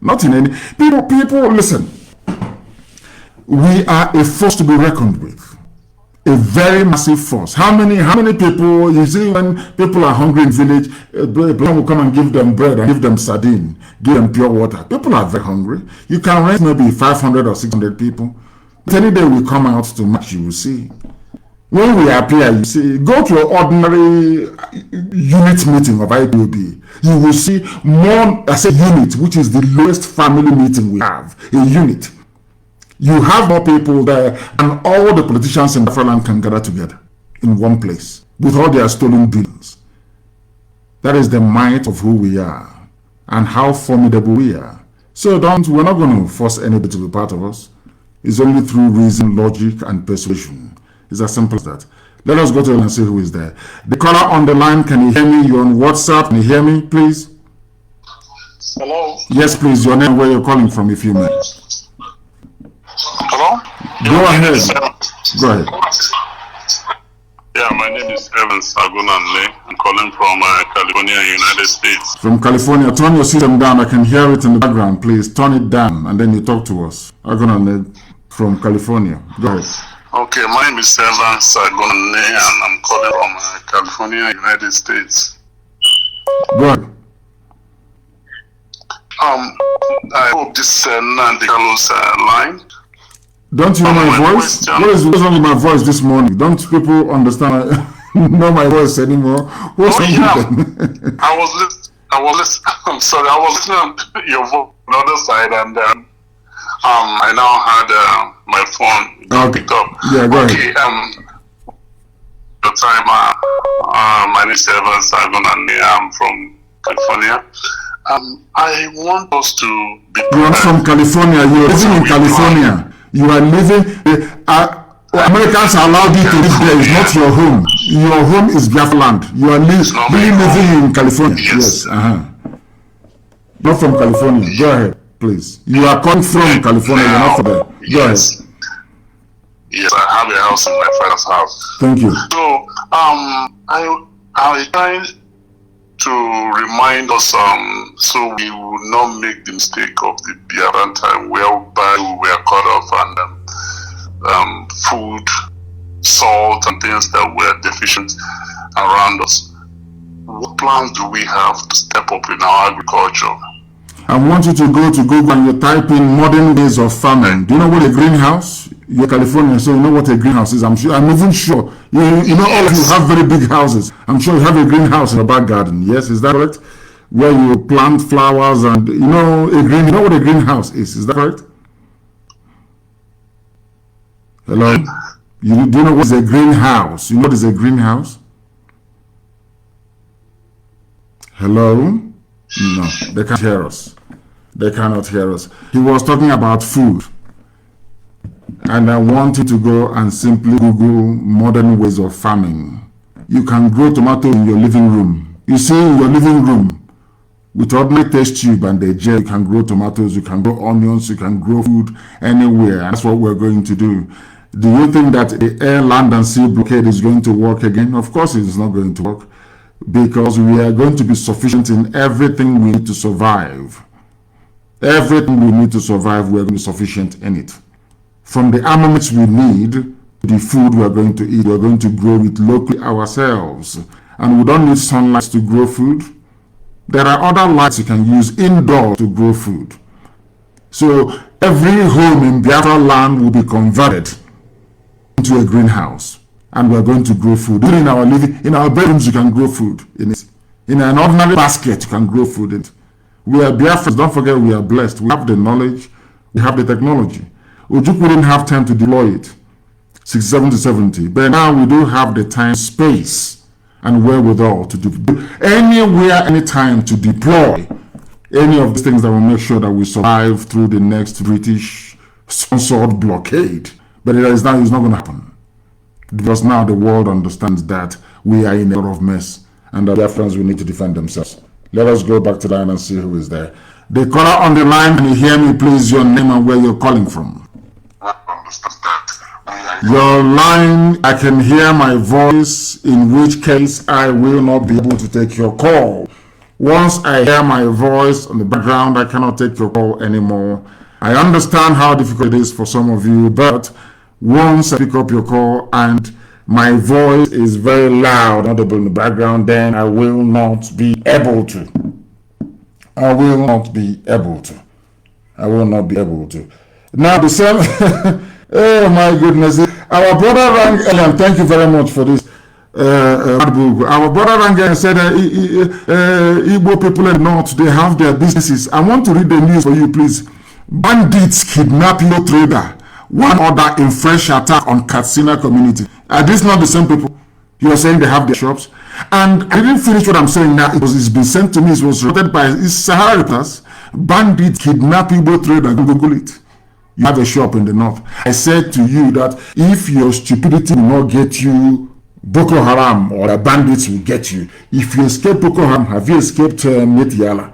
Not in any... People, listen. We are a force to be reckoned with. A very massive force. How many people, you see, when people are hungry in village, people will come and give them bread and give them sardine, give them pure water. People are very hungry. You can rent maybe 500 or 600 people. But any day we come out to match, you will see. When we appear, you see, go to an ordinary unit meeting of IPOB, you will see more, I say unit, which is the lowest family meeting we have, a unit. You have more people there, and all the politicians in Biafra land can gather together in one place with all their stolen billions. That is the might of who we are and how formidable we are. So we're not going to force anybody to be part of us. It's only through reason, logic, and persuasion. It's as simple as that. Let us go to and see who is there. The caller on the line, can you hear me? You're on WhatsApp. Can you hear me, please? Hello? Yes, please. Your name, where you're calling from, if you may. Hello? Go ahead. Go ahead. Yeah, my name is Evans Agunanle. I'm calling from California, United States. From California. Turn your system down. I can hear it in the background. Please turn it down and then you talk to us. Agunanle from California. Go ahead. Okay, my name is Evans Agunanle and I'm calling from California, United States. Go ahead. I hope this Nnamdi Kanu'S line. Don't you know my voice? What is wrong with my voice this morning? Don't people understand know my voice anymore? What's wrong with them? I was listening. I'm sorry. I was listening to your voice on the other side, and I now had my phone picked up. Yeah, go ahead. The time. My name is Simon, and I'm from California. I want us to be. You are from California. You are living in California. You are living. Americans are allowed you to live there. It's not your home. Your home is Biafra land. You are living in California. Yes. Not from California. Go ahead, please. You are coming from California. You're not from there. Go ahead. Yes, I have a house in my father's house. Thank you. So, I trying to remind us, so we will not make the mistake of the Biafran time whereby we were cut off and food, salt, and things that were deficient around us. What plans do we have to step up in our agriculture? I want you to go to Google and you type in modern ways of farming. Do you know what a greenhouse? You're Californian, so you know what a greenhouse is. I'm even sure. You know, all of you have very big houses. I'm sure you have a greenhouse in your back garden. Yes, is that correct? Where you plant flowers and you know what a greenhouse is. Is that correct? Hello? Do you know what is a greenhouse? You know what is a greenhouse? Hello? No, they can't hear us. They cannot hear us. He was talking about food. And I want you to go and simply Google modern ways of farming. You can grow tomatoes in your living room. You see, in your living room, with ordinary test tube and a jar, you can grow tomatoes, you can grow onions, you can grow food anywhere. That's what we're going to do. Do you think that the air, land, and sea blockade is going to work again? Of course it is not going to work, because we are going to be sufficient in everything we need to survive. Everything we need to survive, we're going to be sufficient in it. From the armaments we need, the food we're going to eat, we're going to grow it locally ourselves. And we don't need sunlight to grow food. There are other lights you can use indoors to grow food. So every home in Biafra land will be converted into a greenhouse. And we're going to grow food. Even in our bedrooms, you can grow food in it. In an ordinary basket, you can grow food in it. We are Biafrans. Don't forget, we are blessed. We have the knowledge. We have the technology. Ojukwu didn't have time to deploy it, 67 to 70. But now we do have the time, space, and wherewithal to do anywhere, anytime to deploy any of the things that will make sure that we survive through the next British-sponsored blockade. But it's not going to happen. Because now the world understands that we are in a lot of mess and that Biafrans will need to defend themselves. Let us go back to the line and see who is there. The caller on the line, can you hear me, please? Your name and where you're calling from. Your line, I can hear my voice, in which case I will not be able to take your call. Once I hear my voice on the background, I cannot take your call anymore. I understand how difficult it is for some of you, but once I pick up your call and my voice is very loud, audible in the background, then I will not be able to. I will not be able to. I will not be able to. Now the same, oh my goodness. Our brother rang, and thank you very much for this. Our brother rang and said, Igbo people in the north, they have their businesses. I want to read the news for you, please. Bandits kidnap your trader. One order in fresh attack on Katsina community. Are these not the same people? You are saying they have their shops? And I didn't finish what I'm saying now. It's been sent to me. It was reported by Sahara reporters. Bandit kidnapping both trader. Google it. You have a shop in the north. I said to you that if your stupidity will not get you, Boko Haram or the bandits will get you. If you escape Boko Haram, have you escaped Mietiala?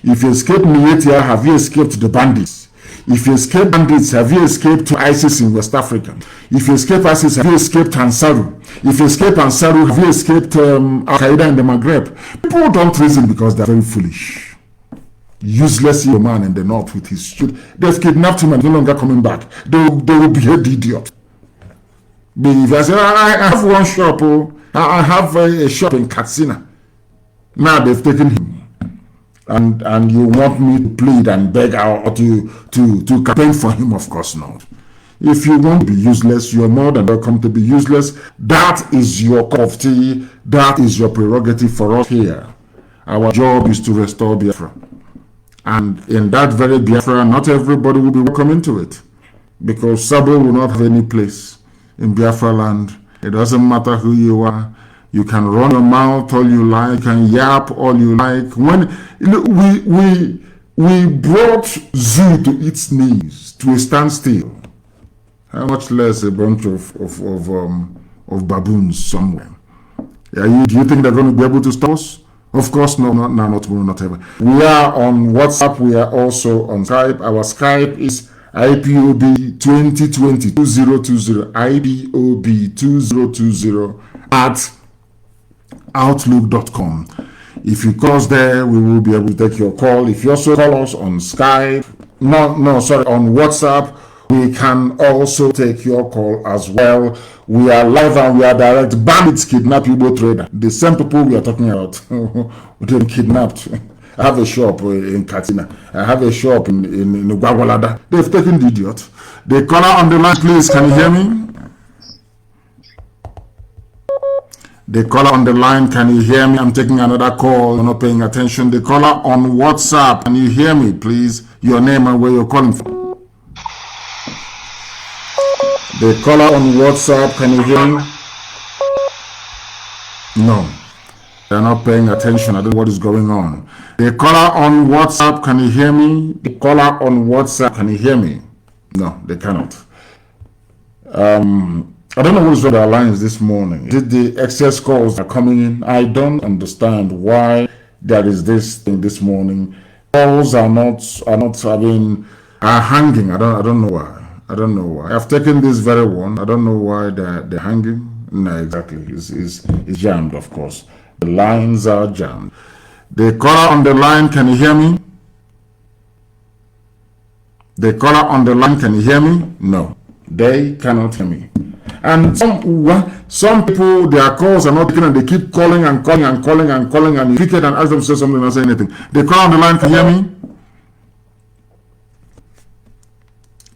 If you escape Mietiala, have you escaped the bandits? If you escape bandits, have you escaped to ISIS in West Africa? If you escape ISIS, have you escaped Ansaru? If you escape Ansaru, have you escaped Al-Qaeda in the Maghreb? People don't reason because they're very foolish. Useless young man in the north with his shit. They've kidnapped him and no longer coming back. They will behead the idiot. But if I say, I have one shop, I have a shop in Katsina. Now they've taken him. And you want me to plead and beg or to campaign for him? Of course not. If you want to be useless, you're more than welcome to be useless. That is your cup of tea. That is your prerogative. For us here, our job is to restore Biafra. And in that very Biafra, not everybody will be welcome into it. Because Sabo will not have any place in Biafra land. It doesn't matter who you are. You can run your mouth all you like, you can yap all you like. When we brought zoo to its knees, to a standstill. How much less a bunch of baboons somewhere? Do you think they're going to be able to stop us? Of course, no, not tomorrow, not ever. We are on WhatsApp. We are also on Skype. Our Skype is IPOB 2020 2020 IPOB 2020 at outlook.com. If you call us there, we will be able to take your call. If you also call us on Skype, on WhatsApp, we can also take your call as well. We are live and we are direct. Bandits kidnap Igbo trader. The same people we are talking about. They kidnapped. I have a shop in Katina. I have a shop in Gwagwalada. They've taken the idiot. The caller on the line, please. Can you hear me? The caller on the line, can you hear me? I'm taking another call. You're not paying attention. The caller on WhatsApp, can you hear me, please? Your name and where you're calling from. The caller on WhatsApp, can you hear me? No. They're not paying attention. I don't know what is going on. The caller on WhatsApp, can you hear me? The caller on WhatsApp, can you hear me? No, they cannot. I don't know what's wrong with our lines this morning. Did the excess calls are coming in? I don't understand why there is this thing this morning. Calls are hanging. I don't know why. I don't know why. I've taken this very one. I don't know why they're hanging. No, exactly. It's jammed, of course. The lines are jammed. The caller on the line, can you hear me? The caller on the line, can you hear me? No, they cannot hear me. And some people, their calls are not taken and they keep calling and you pick it and ask them to say something and not say anything. The caller on the line, can you hear me?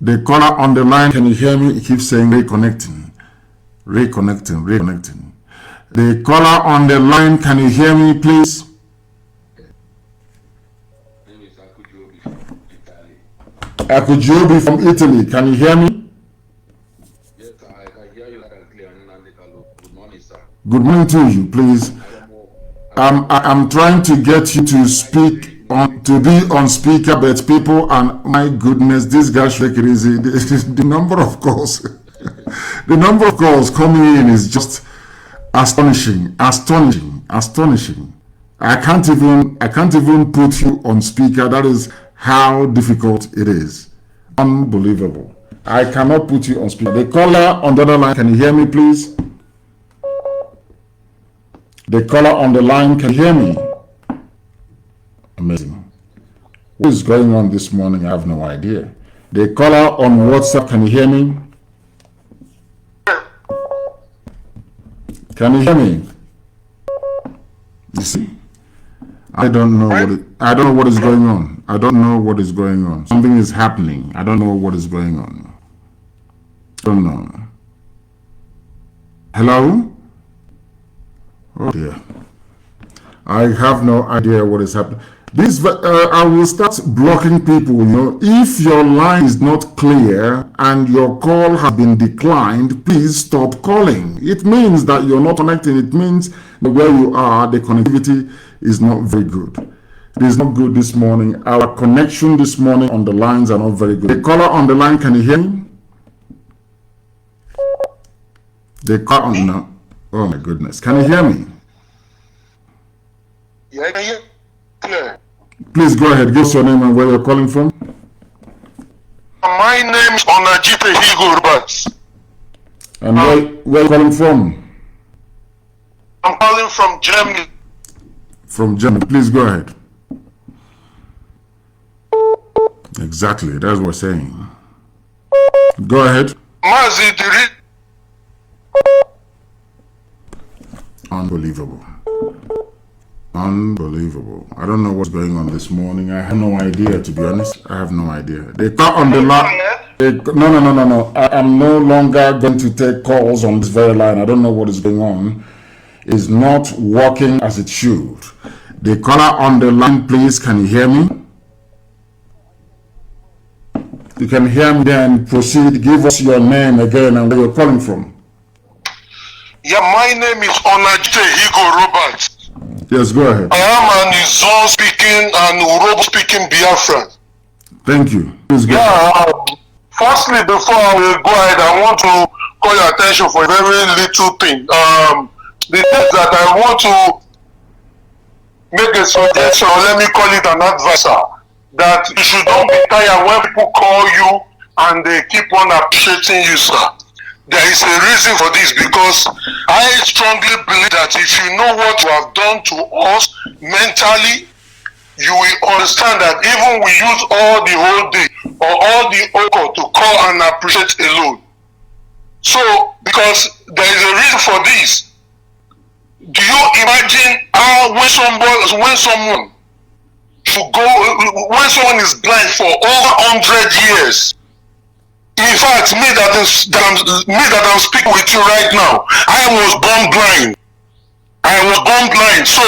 The caller on the line, can you hear me? He keeps saying reconnecting. The caller on the line, can you hear me, please? Akujiobi from Italy, can you hear me? Yes, I can hear you loud and clear. Good morning, sir. Good morning to you, please. I'm trying to get you to speak to be on speaker, but people, and my goodness, this guy should take it easy. The number of calls, the number of calls coming in is just astonishing. I can't even put you on speaker. That is how difficult it is. Unbelievable. I cannot put you on speaker. The caller on the other line, can you hear me, please? The caller on the line, can you hear me? Amazing. What is going on this morning? I have no idea. The caller on WhatsApp, can you hear me? Can you hear me? You see? I don't know what is going on. I don't know what is going on. Something is happening. I don't know what is going on. I don't know. Hello? Oh dear. I have no idea what is happening. I will start blocking people, you know. If your line is not clear and your call has been declined, please stop calling. It means that you're not connecting. It means that where you are, the connectivity is not very good. It is not good this morning. Our connection this morning on the lines are not very good. The caller on the line, can you hear me? The caller on the... Oh my goodness. Can you hear me? Yeah, clear. Please go ahead. Give us your name and where you're calling from. My name is Onajipe Higurbans. And where are you calling from? I'm calling from Germany. From Germany. Please go ahead. Exactly. That's what we're saying. Go ahead. Mazi, Unbelievable. Unbelievable. I don't know what's going on this morning. I have no idea, to be honest. I have no idea. They call on the line. No. I'm no longer going to take calls on this very line. I don't know what is going on. It's not working as it should. The caller on the line, please. Can you hear me? You can hear me, then proceed. Give us your name again and where you're calling from. Yeah, my name is Onajite Higo Robert. Yes, go ahead. I am an Izon speaking and Urobo speaking Biafran. Thank you. Please go ahead. Firstly, before I will go ahead, I want to call your attention for a very little thing. The thing that I want to make a suggestion, let me call it an advisor, that you should not be tired when people call you and they keep on appreciating you, sir. There is a reason for this, because I strongly believe that if you know what you have done to us mentally, you will understand that even we use all the whole day or all the oko to call and appreciate alone. So, because there is a reason for this. Do you imagine how when someone is blind for over 100 years? In fact, me that I'm speaking with you right now, I was born blind. So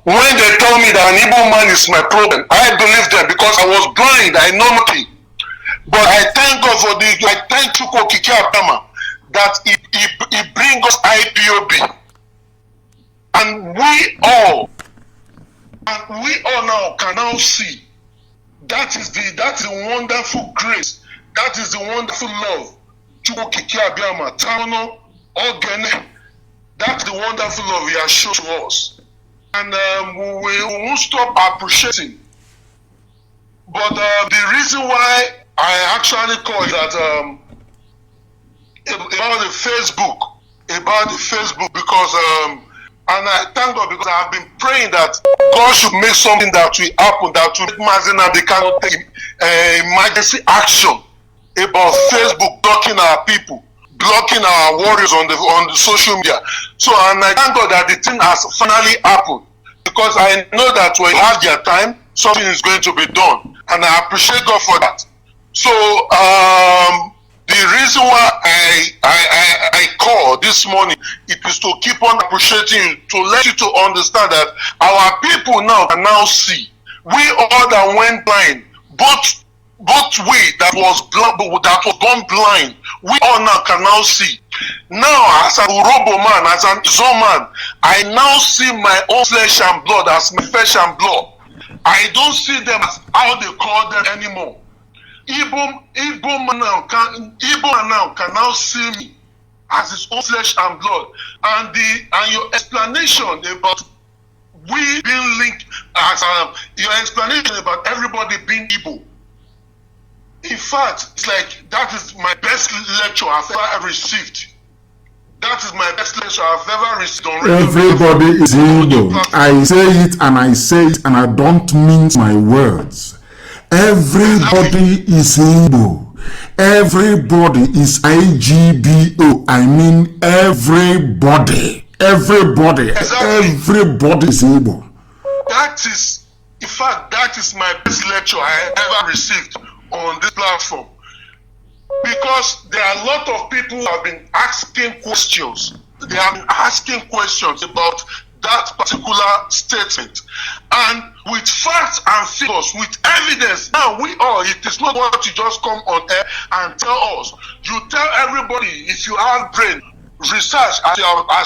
when they tell me that an Igbo man is my problem, I believe them because I was blind. I know nothing. But I thank God for I thank Chukwu Okike Abama that he brings us IPOB, and we all now can now see that is the wonderful grace. That is the wonderful love. That's the wonderful love He has shown to us. And we won't stop appreciating. But the reason why I actually call it that about the Facebook, because and I thank God because I have been praying that God should make something that will happen, that will make Mazi Nnamdi take emergency action about Facebook blocking our people, blocking our warriors on the social media. So, and I thank God that the thing has finally happened, because I know that when you have their time, something is going to be done, and I appreciate God for that. So, the reason why I call this morning, it is to keep on appreciating you, to let you to understand that our people now can now see. We all that went blind, both we that was born blind, we all now can now see. Now, as a Urobo man, as an Izo man, I now see my own flesh and blood as my flesh and blood. I don't see them as how they call them anymore. Igbo now can now see me as his own flesh and blood. And your explanation about we being linked, as your explanation about everybody being Igbo. In fact, it's like that is my best lecture I've ever received. That is my best lecture I've ever received on radio. Everybody is Igbo. I say it and I say it and I don't mince my words. Everybody is Igbo. Everybody is IGBO. I mean everybody. Everybody. Exactly. Everybody is Igbo. That is, in fact, that is my best lecture I ever received on this platform, because there are a lot of people who have been asking questions. They have been asking questions about that particular statement, and with facts and figures, with evidence. Now it is not what you just come on air and tell us. You tell everybody, if you have brain, research, as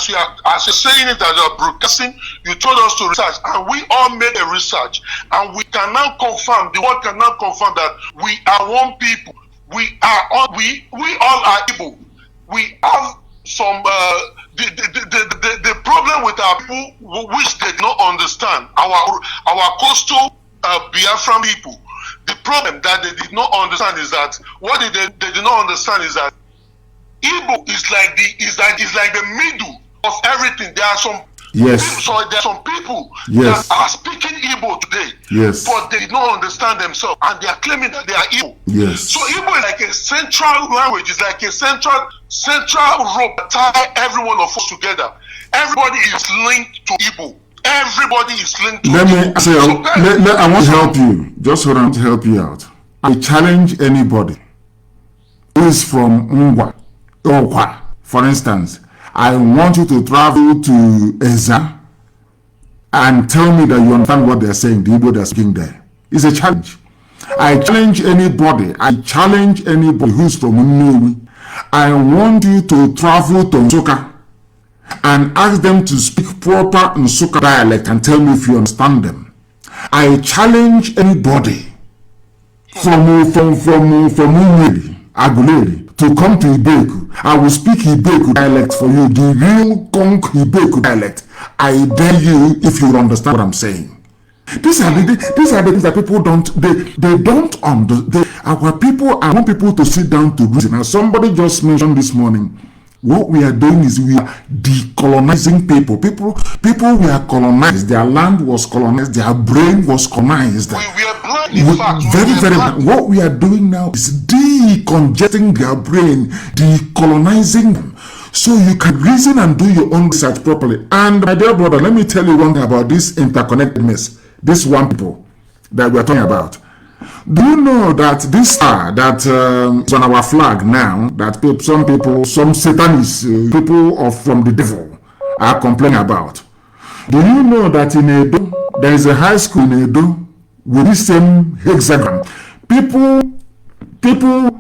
you're saying it, as you're broadcasting, you told us to research, and we all made a research, and we can now confirm, the world can now confirm that we are one people. We all are Igbo. We have some the problem with our people, which they do not understand, our coastal Biafran people. The problem that they did not understand is that they did not understand is that Igbo is like the middle of everything. There are some there are some people that are speaking Igbo today, but they did not understand themselves, and they are claiming that they are Igbo. So Igbo is like a central language, it's like a central rope that ties every one of us together. Everybody is linked to Igbo. Everybody is linked to Let me Igbo. say, I want to help you. Just hold on to help you out. I challenge anybody who is from Ngwa, Okwa, for instance. I want you to travel to Eza and tell me that you understand what they're saying, the Igbo they're speaking there. It's a challenge. I challenge anybody who's from Nnewi. I want you to travel to Nsukka and ask them to speak proper Nsukka dialect and tell me if you understand them. I challenge anybody from Umweli, Aguleri, to come to Ibeku. I will speak Ibeku dialect for you, the real Konk Ibeku dialect. I dare you if you understand what I'm saying. These are the things that people don't understand. Our people, I want people to sit down to reason. Now, somebody just mentioned this morning, what we are doing is we are decolonizing people. People were colonized. Their land was colonized. Their brain was colonized. We are blind, in fact. Very blind. What we are doing now is decongesting their brain, decolonizing them, so you can reason and do your own research properly. And my dear brother, let me tell you one thing about this interconnectedness, this one people that we are talking about. Do you know that this star that is on our flag now, that some Satanists, people from the devil are complaining about? Do you know that in Edo, there is a high school in Edo with the same hexagram? People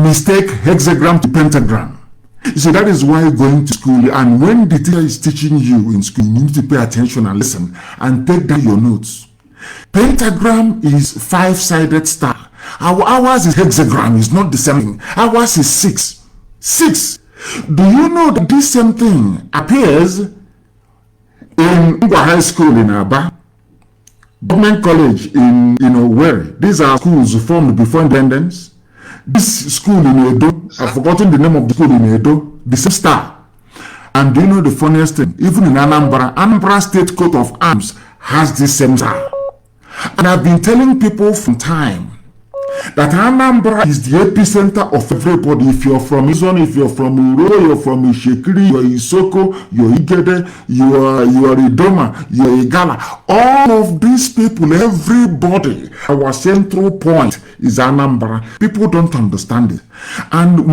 mistake hexagram to pentagram. You see, that is why going to school, and when the teacher is teaching you in school, you need to pay attention and listen and take down your notes. Pentagram is 5-sided star. Ours is hexagram, it's not the same thing. Ours is 6. 6. Do you know that this same thing appears in Ngwa High School in Aba, Government College in Owerri? These are schools formed before independence. This school in Edo, I've forgotten the name of the school in Edo, the same star. And do you know the funniest thing? Even in Anambra State Coat of Arms has the same star. And I've been telling people from time that Anambra is the epicenter of everybody. If you're from Izon, if you're from Uro, you're from Ishekiri, you're Isoko, you're Igede, you're Idoma, you're Igala. All of these people, everybody, our central point is Anambra. People don't understand it. And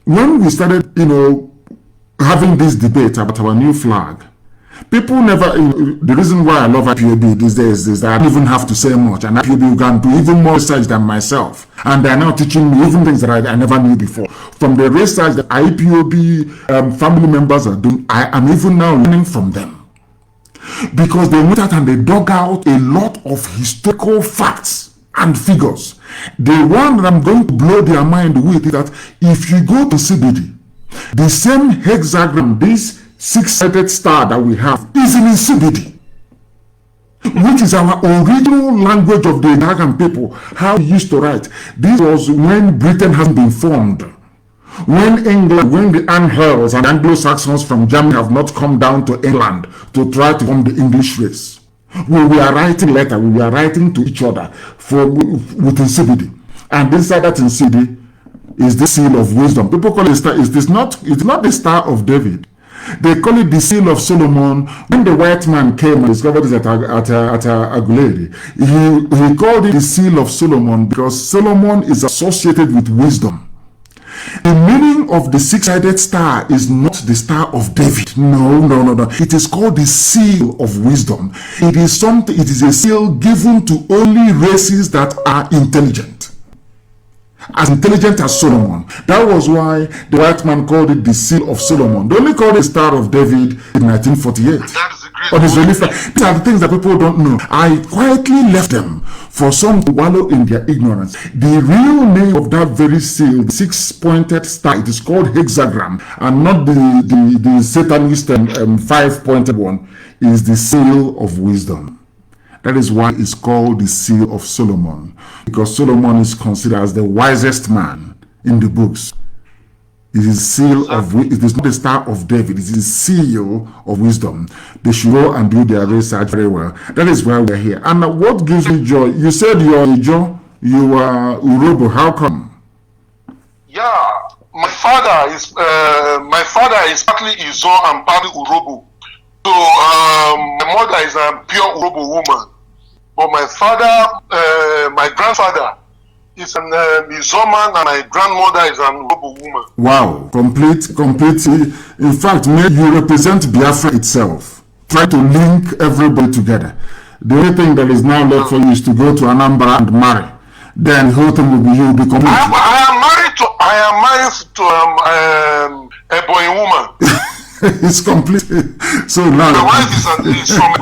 when we started, having this debate about our new flag, people never, the reason why I love IPOB these days is that I don't even have to say much, and IPOB can do even more research than myself, and they are now teaching me even things that I never knew before. From the research that IPOB family members are doing, I am even now learning from them, because they went out and they dug out a lot of historical facts and figures. The one that I'm going to blow their mind with is that if you go to CBD, the same hexagram, this 6-sided star that we have, is in CBD, which is our original language of the American people, how we used to write. This was when Britain has been formed. When the Angles and Anglo-Saxons from Germany have not come down to England to try to form the English race. We were writing letters, we were writing to each other within CBD. And inside that in CBD is the seal of wisdom. People call it star. It's not the Star of David. They call it the seal of Solomon. When the white man came and discovered this at Aguleri, he called it the seal of Solomon because Solomon is associated with wisdom. The meaning of the 6-sided star is not the Star of David. No. It is called the seal of wisdom. It is a seal given to only races that are intelligent. As intelligent as Solomon. That was why the white man called it the seal of Solomon. They only called it Star of David in 1948. On his relief. These are the things that people don't know. I quietly left them for some to wallow in their ignorance. The real name of that very seal, the 6-pointed star, it is called hexagram, and not the Satanist 5-pointed one, is the seal of wisdom. That is why it's called the seal of Solomon, because Solomon is considered as the wisest man in the books. It is seal of it is not the Star of David, it is the seal of wisdom. They should go and do their research very well. That is why we're here. And what gives me joy? You said you are Ijo, you are Urobo. How come? Yeah, my father is partly Izo and partly Urobo. So my mother is a pure Urobo woman, but my father, my grandfather is an Izoman, and my grandmother is an Urobo woman. Wow, complete. In fact, maybe you represent Biafra itself. Try to link everybody together. The only thing that is now left for you is to go to Anambra and marry. Then the whole thing will be you will be complete. I am married to a boy woman. It's complete. So now the wife is from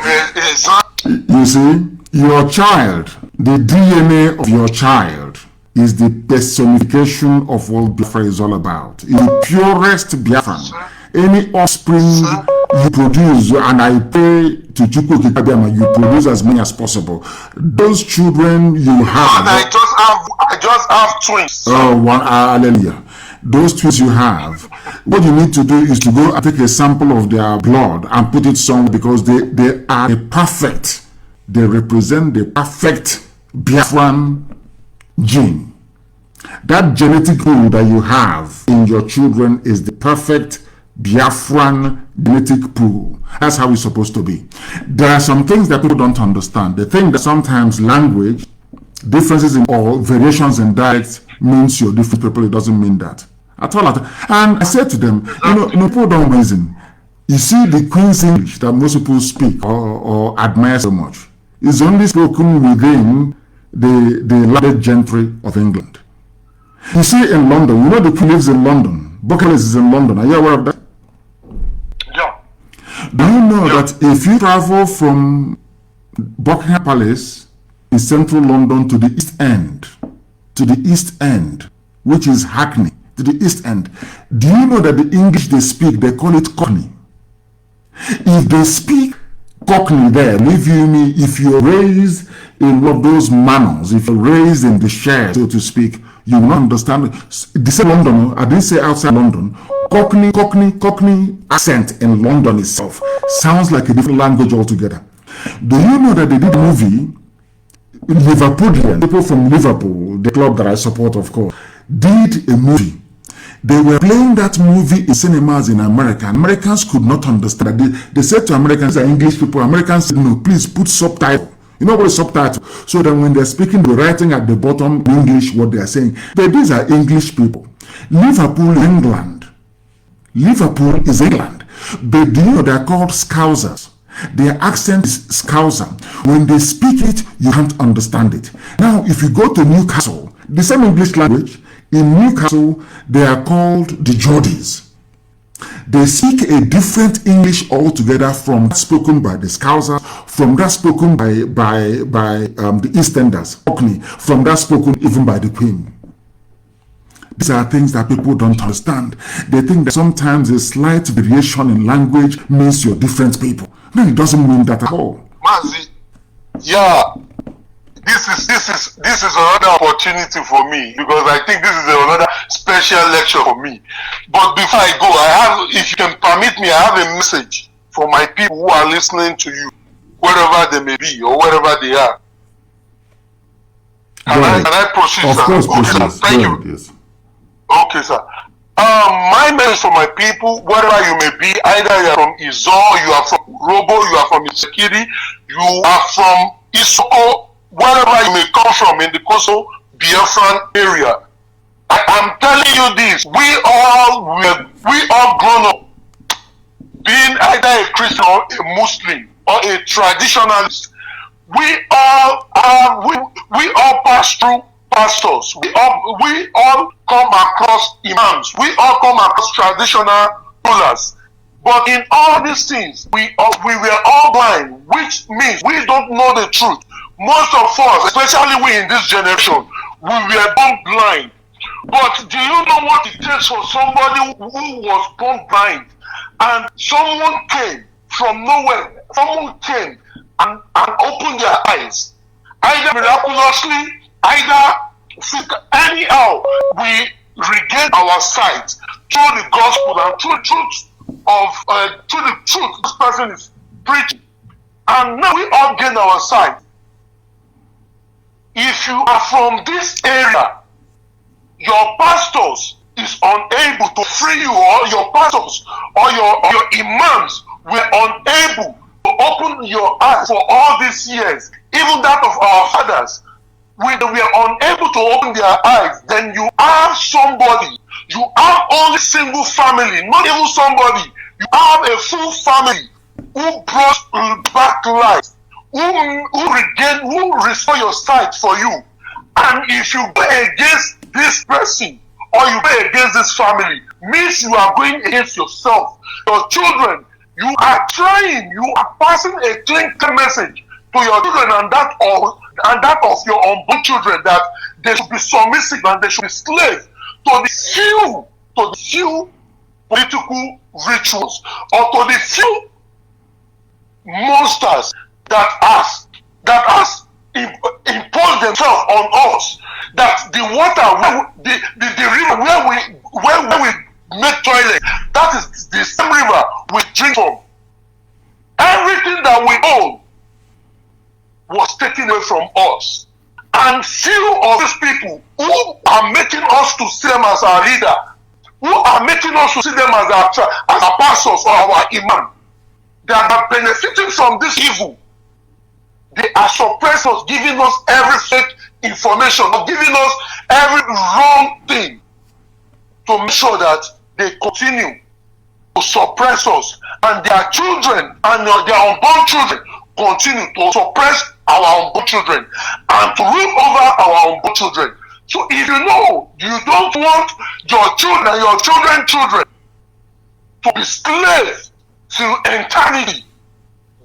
a son. You see, your child, the DNA of your child is the personification of what Biafra is all about. It's the purest Biafran. Any offspring you produce, and I pray to Chukwu Kikabiyama, you produce as many as possible. Those children you have. And I just have twins. Oh, one hallelujah. Those twins you have, what you need to do is to go and take a sample of their blood and put it somewhere, because they are the perfect. They represent the perfect Biafran gene. That genetic pool that you have in your children is the perfect Biafran genetic pool. That's how it's supposed to be. There are some things that people don't understand. They think that sometimes language, differences in all, variations in dialects means you're different people. It doesn't mean that at all. And I said to them, people don't reason. You see, the Queen's English that most people speak or admire so much is only spoken within the landed gentry of England. You see, in London, the Queen lives in London. Buckingham is in London. Are you aware of that? Yeah. Do you know that if you travel from Buckingham Palace in central London to the East End, which is Hackney, to the East End, do you know that the English they speak, they call it Cockney? If they speak Cockney there, believe you me, if you're raised in one of those manners, if you're raised in the share, so to speak, you will not understand. They say London, I didn't say outside London. Cockney accent in London itself sounds like a different language altogether. Do you know that they did a movie, Liverpoolian, people from Liverpool, the club that I support, of course, did a movie. They were playing that movie in cinemas in America. Americans could not understand. They said to Americans, English people, Americans said, no, please put subtitle. You know what is subtitle? So that when they're speaking, they're writing at the bottom in English what they're saying. But these are English people. Liverpool, England. Liverpool is England. But do you know they're called Scousers? Their accent is Scouser. When they speak it, you can't understand it. Now, if you go to Newcastle, the same English language, in Newcastle, they are called the Geordies. They speak a different English altogether from that spoken by the Scousers, from that spoken by the Eastenders, Cockney, from that spoken even by the Queen. These are things that people don't understand. They think that sometimes a slight variation in language means you're different people. No, it doesn't mean that at all. Mazi, yeah, this is another opportunity for me, because I think this is another special lecture for me. But before I go, if you can permit me, I have a message for my people who are listening to you, wherever they may be or wherever they are. Can I proceed, of sir? Course, okay, sir. Thank you. Yes. Okay, sir. My message for my people, wherever you may be, either you are from Izo, you are from Robo, you are from Isekiri, you are from Isoko, wherever you may come from in the Koso Biafran area. I am telling you this, we all grown up being either a Christian or a Muslim or a traditionalist. We all pass through pastors. We all come across imams. We all come across traditional rulers. But in all these things, we were all blind, which means we don't know the truth. Most of us, especially we in this generation, we were born blind. But do you know what it takes for somebody who was born blind, and someone came from nowhere, someone came and opened their eyes, either miraculously, either anyhow, we regain our sight through the gospel and through the truth this person is preaching, and now we all gain our sight. If you are from this area, your pastors is unable to free you, or your pastors or your imams were unable to open your eyes for all these years, even that of our fathers, we were unable to open their eyes, then you have somebody, you have only single family, not even somebody, you have a full family who brought back life, who restore your sight for you. And if you go against this person or you go against this family, means you are going against yourself, your children. You are trying, you are passing a clear message to your children and that of your unborn children, that they should be submissive and they should be slaves to the few political rituals or to the few monsters that has imposed themselves on us. That the water, the river where we make toilet, that is the same river we drink from. Everything that we own was taken away from us. And few of these people who are making us to see them as our leader, who are making us to see them as our pastors or our imam, they are benefiting from this evil. They are suppressing us, giving us every fake information, or giving us every wrong thing to make sure that they continue to suppress us, and their children and their unborn children continue to suppress our unborn children and to rule over our unborn children. So if you know you don't want your children and your children's children to be slaves till eternity,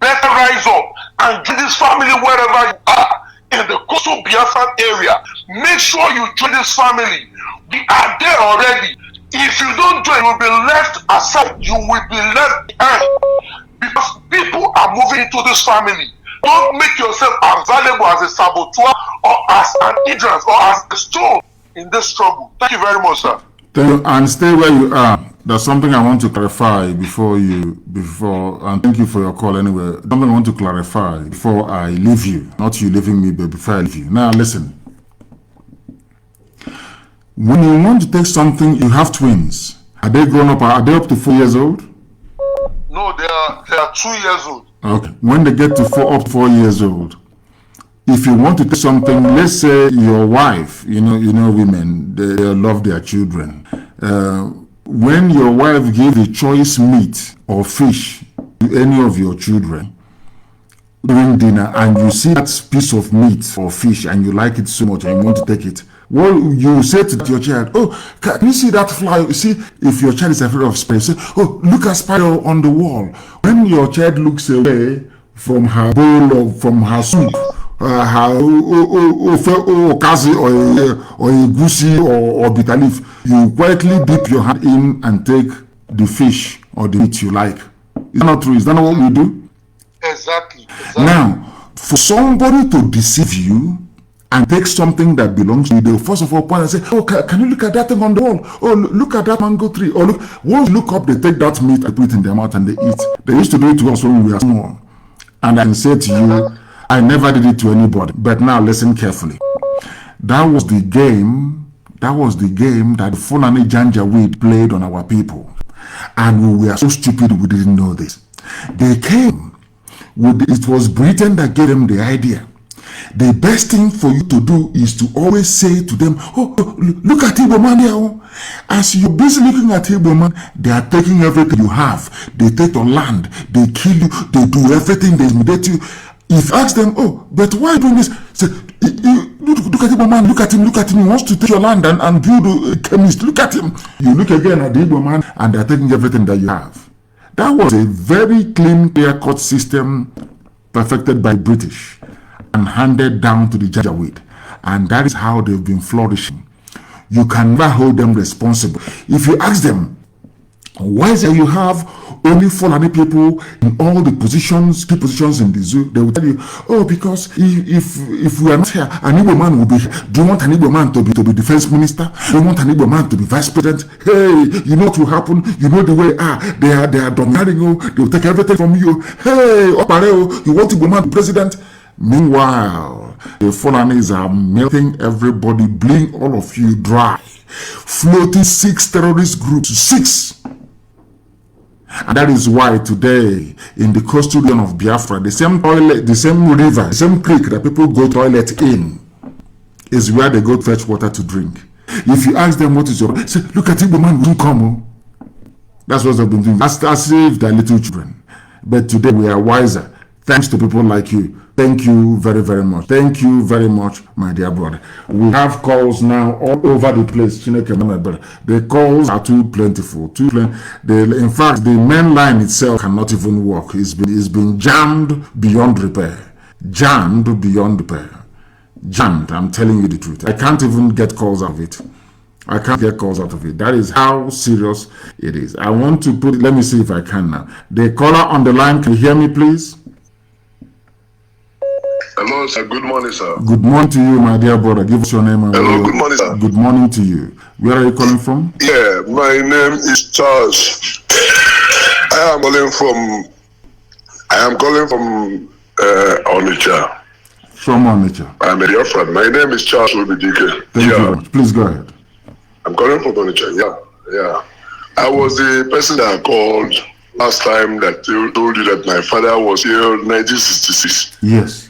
better rise up and join this family wherever you are in the coastal Biafra area. Make sure you join this family. We are there already. If you don't join, you will be left aside. You will be left behind because people are moving into this family. Don't make yourself available as a saboteur or as an hindrance or as a stone in this trouble. Thank you very much, sir. Thank you, and stay where you are. There's something I want to clarify before, and thank you for your call anyway. Something I want to clarify before I leave you. Not you leaving me, but before I leave you. Now listen. When you want to take something, you have twins. Are they grown up? Are they up to 4 years old? No, they are 2 years old. Okay. When they get to up to 4 years old, if you want to take something, let's say your wife, you know women, they love their children. When your wife gives a choice meat or fish to any of your children during dinner, and you see that piece of meat or fish and you like it so much and you want to take it, well, you say to your child, oh, can you see that fly? You see, if your child is afraid of spiders, say, oh, look at spider on the wall. When your child looks away from her bowl or from her soup, her okazi or a goosey or bitter leaf, you quietly dip your hand in and take the fish or the meat you like. Is that not true? Is that not what we do? Exactly. Now, for somebody to deceive you and take something that belongs to you, they'll first of all point and say, oh, can you look at that thing on the wall? Oh, look at that mango tree. Or look, once you look up, they take that meat and put it in their mouth and they eat. They used to do it to us when we were small. And I can say to you, I never did it to anybody. But now listen carefully. That was the game that the Fulani Janjaweed played on our people. And we were so stupid we didn't know this. They came with, it was Britain that gave them the idea. The best thing for you to do is to always say to them, oh, look at Igbo man here. As you're busy looking at Igbo man, they are taking everything you have. They take your land, they kill you, they do everything, they intimidate you. If you ask them, oh, but why doing this? Say, look at Igbo man, look at him, he wants to take your land and build a chemist, look at him. You look again at the Igbo man and they are taking everything that you have. That was a very clean, clear-cut system perfected by British and handed down to the Janjaweed. And that is how they've been flourishing. You can never hold them responsible. If you ask them, why is it you have only Fulani people in all the positions, key positions in the zoo? They will tell you, oh, because if we are not here, an Igbo man will be here. Do you want an Igbo man to be defense minister? Do you want an Igbo man to be vice president? Hey, you know what will happen? You know the way they are dominating you. They will take everything from you. Hey, Opareo, you want Igbo man to be president? Meanwhile, the Fulanis are melting everybody, bleeding all of you dry, floating 6 terrorist groups, 6. And that is why today, in the coastal region of Biafra, the same toilet, the same river, the same creek that people go toilet in is where they go to fetch water to drink. If you ask them what is your... Say, look at it, the man won't come. That's what they've been doing. That's as if they're little children. But today we are wiser. Thanks to people like you. Thank you very, very much. Thank you very much, my dear brother. We have calls now all over the place. The calls are too plentiful. In fact, the main line itself cannot even work. It's been jammed beyond repair. Jammed beyond repair. Jammed. I'm telling you the truth. I can't even get calls out of it. I can't get calls out of it. That is how serious it is. I want to put, let me see if I can now. The caller on the line, can you hear me, please? Hello, sir. Good morning, sir. Good morning to you, my dear brother. Give us your name. And hello, good morning, sir. Good morning to you. Where are you calling from? Yeah, my name is Charles. I am calling from Onitsha. From Onitsha. I'm a dear friend. My name is Charles Obidike. Thank you very much. Please go ahead. I'm calling from Onitsha. Yeah. I was the person that called last time that told you that my father was here in 1966. Yes.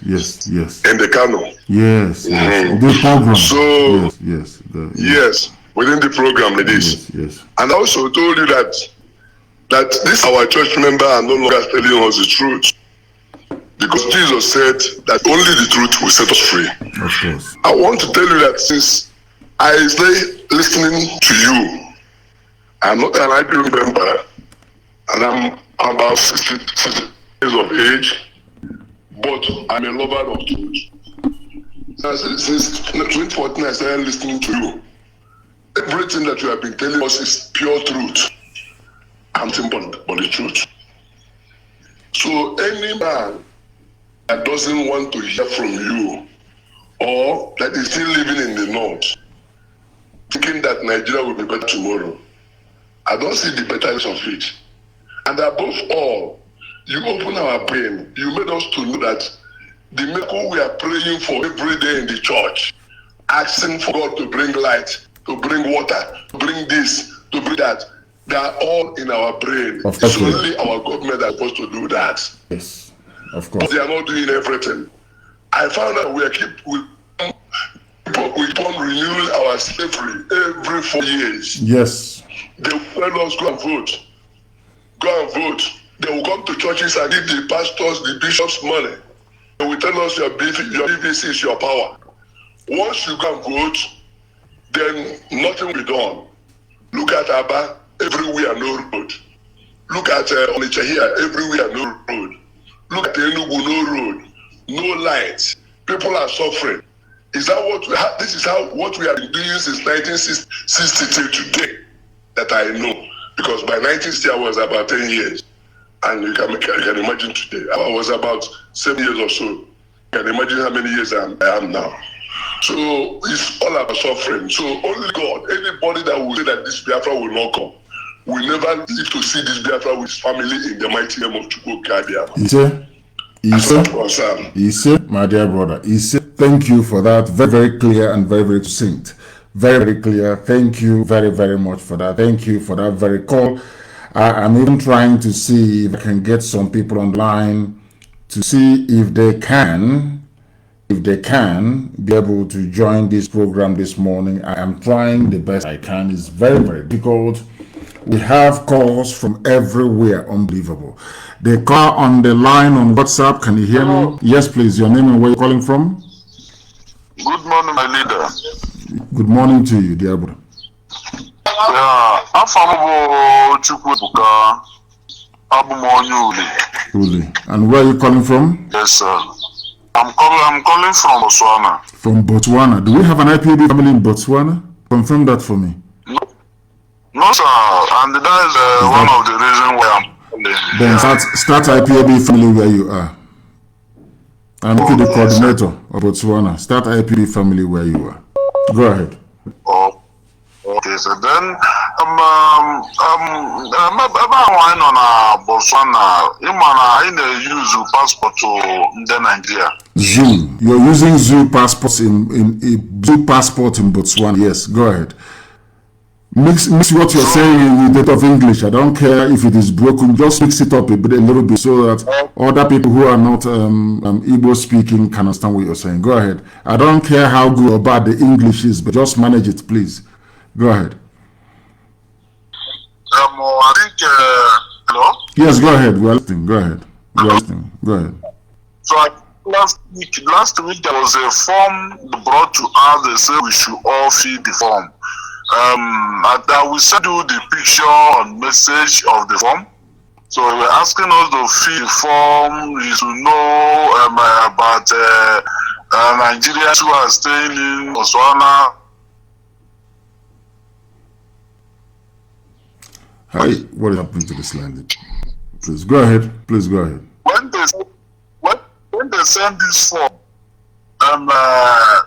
In the Kanu. Yes. The program. So, yes. Within the program like this. Yes. And I also told you that this our church member are no longer telling us the truth. Because Jesus said that only the truth will set us free. Of course. I want to tell you that since I stay listening to you, I'm not an IPO member, and I'm about 60 years of age, but I'm a lover of truth. Since 2014, I started listening to you. Everything that you have been telling us is pure truth. I'm simple, but the truth. So any man that doesn't want to hear from you, or that is still living in the north, thinking that Nigeria will be better tomorrow, I don't see the betterness of it. And above all, you open our brain. You made us to know that the miracle we are praying for every day in the church, asking for God to bring light, to bring water, to bring this, to bring that, they are all in our brain. It's only our government that's supposed to do that. Yes, of course. But they are not doing everything. I found out we keep on renewing our slavery every 4 years. Yes. They will tell us go and vote. Go and vote. They will come to churches and give the pastors, the bishops money. They will tell us your BVC is your power. Once you go and vote, then nothing will be done. Look at Aba, everywhere no road. Look at Onitsha here, everywhere no road. Look at Enugu, no road, no lights. People are suffering. Is that what we have? This is what we have been doing since 1960 till today that I know. Because by 1960 I was about 10 years. And you can imagine today. I was about 7 years or so. You can imagine how many years I am now. So it's all about suffering. So only God, anybody that will say that this Biafra will not come, will never live to see this Biafra with his family in the mighty name of Chukwu Kadiama. Ise, my dear brother, Ise, thank you for that. Very, very clear and very, very succinct. Very, very clear. Thank you very, very much for that. Thank you for that very call. I'm even trying to see if I can get some people online to see if they can be able to join this program this morning. I am trying the best I can. It's very, very difficult. We have calls from everywhere. Unbelievable. The call on the line on WhatsApp. Can you hear me? Yes, please. Your name and where you're calling from? Good morning, my leader. Good morning to you, dear brother. Yeah, I'm from Chukwu. Uli. And where are you calling from? Yes, sir. I'm calling from Botswana. From Botswana. Do we have an IPOB family in Botswana? Confirm that for me. No, sir. And that is one of the reasons why I'm calling. Then start IPOB family where you are. I'm the coordinator of Botswana. Start IPOB family where you are. Go ahead. Oh, okay. So then, about on Botswana, I use passport to Nigeria. Zoo. You're using zoo passports in Zoo passport in Botswana. Yes. Go ahead. Mix what you're saying with a bit of English. I don't care if it is broken. Just mix it up a little bit, so that other people who are not Igbo speaking can understand what you're saying. Go ahead. I don't care how good or bad the English is, but just manage it, please. Go ahead. I think. Hello. Yes, go ahead. We're listening. Go ahead. We're listening. Go ahead. So last week there was a form brought to us. They said we should all fill the form. I will send you the picture and message of the form. So they were asking us to fill the form. You should know about Nigerians who are staying in Botswana. Hi, what happened to this landing? Please go ahead. Please go ahead. When they send this form,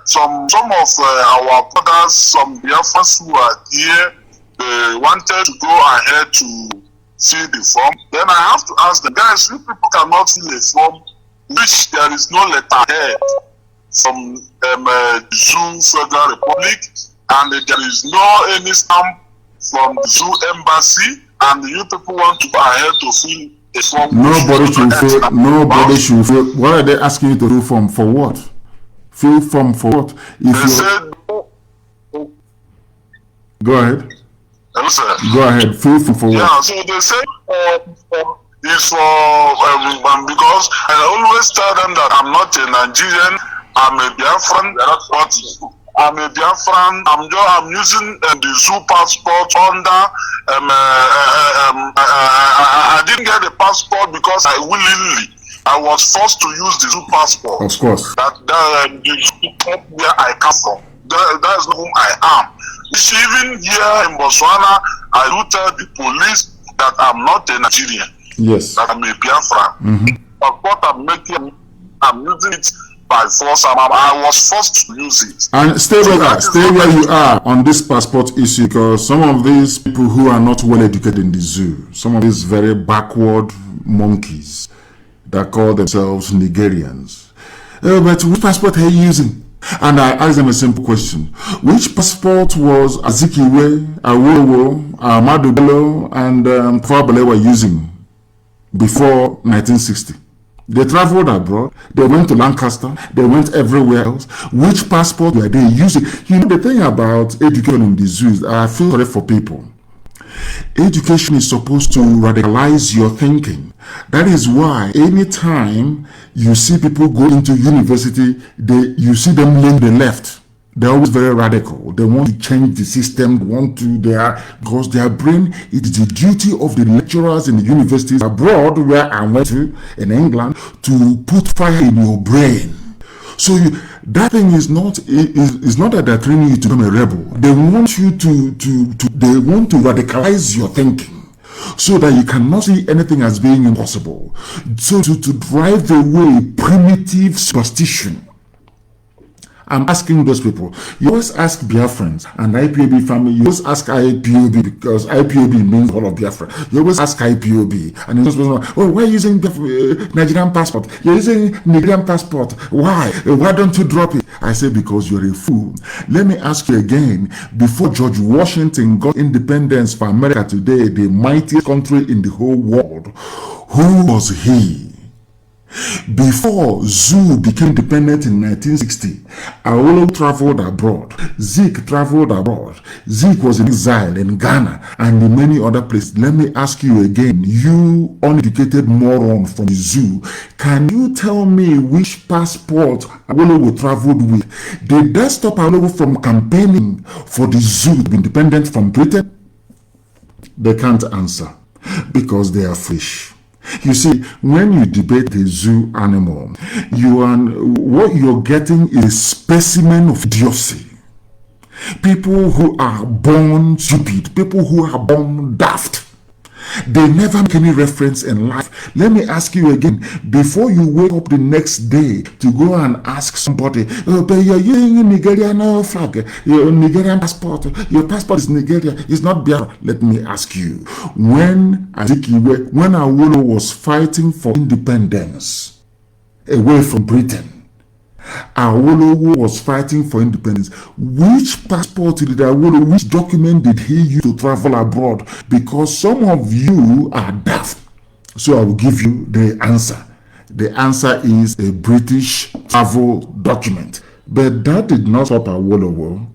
some of our brothers, some Biafrans who are here, they wanted to go ahead to fill the form. Then I have to ask them, guys, you people cannot fill a form which there is no letterhead from Zoo Federal Republic, and there is no any stamp from the Zoo Embassy, and you people want to go ahead to fill a form. Nobody should fill. What are they asking you to do form for? What? Fill form for what? Go ahead. Hello, sir. Go ahead. Fill form for what? Yeah, so they say it's for because I always tell them that I'm not a Nigerian, I'm a Biafran, but I'm a Biafran. I'm using the zoo passport under. I didn't get the passport because I willingly. I was forced to use the zoo passport. Of course. That where I come from. That is not whom I am. Even here in Botswana, I do tell the police that I'm not a Nigerian. Yes. That I'm a Biafra. But what I'm using it by force. I was forced to use it. And stay where you are on this passport issue, because some of these people who are not well educated in the zoo, some of these very backward monkeys that call themselves Nigerians. But which passport are you using? And I asked them a simple question. Which passport was Azikiwe, Awowo, Ahmadu Bello, and Fabele were using before 1960? They traveled abroad, they went to Lancaster, they went everywhere else. Which passport were they using? You know, the thing about education in the zoo is I feel sorry for people. Education is supposed to radicalize your thinking. That is why anytime you see people go into university, you see them lean the left. They're always very radical. They want to change the system. Because their brain, it is the duty of the lecturers in the universities abroad, where I went to in England, to put fire in your brain. So that thing is not that they're training you to become a rebel. They want you they want to radicalize your thinking, so that you cannot see anything as being impossible. So to drive away primitive superstition. I'm asking those people. You always ask Biafrans and IPOB family. You always ask IPOB because IPOB means all of Biafra. You always ask IPOB, and you just why are you using Nigerian passport? You're using Nigerian passport. Why? Why don't you drop it? I say because you're a fool. Let me ask you again. Before George Washington got independence for America today, the mightiest country in the whole world, who was he? Before Zoo became independent in 1960, Awolowo traveled abroad. Zeke traveled abroad. Zeke was in exile in Ghana and in many other places. Let me ask you again, you uneducated moron from the Zoo, can you tell me which passport Awolowo traveled with? Did that stop Awolowo from campaigning for the Zoo to be independent from Britain? They can't answer because they are fish. You see, when you debate the zoo animal, what you're getting is a specimen of idiocy. People who are born stupid, people who are born daft. They never make any reference in life. Let me ask you again, before you wake up the next day to go and ask somebody, oh, but you're using a Nigerian flag, your Nigerian passport, your passport is Nigeria, it's not Biafra. Let me ask you, when Awolowo was fighting for independence away from Britain, Awolowo was fighting for independence. Which passport did Awolowo, which document did he use to travel abroad? Because some of you are daft. So I will give you the answer. The answer is a British travel document. But that did not stop Awolowo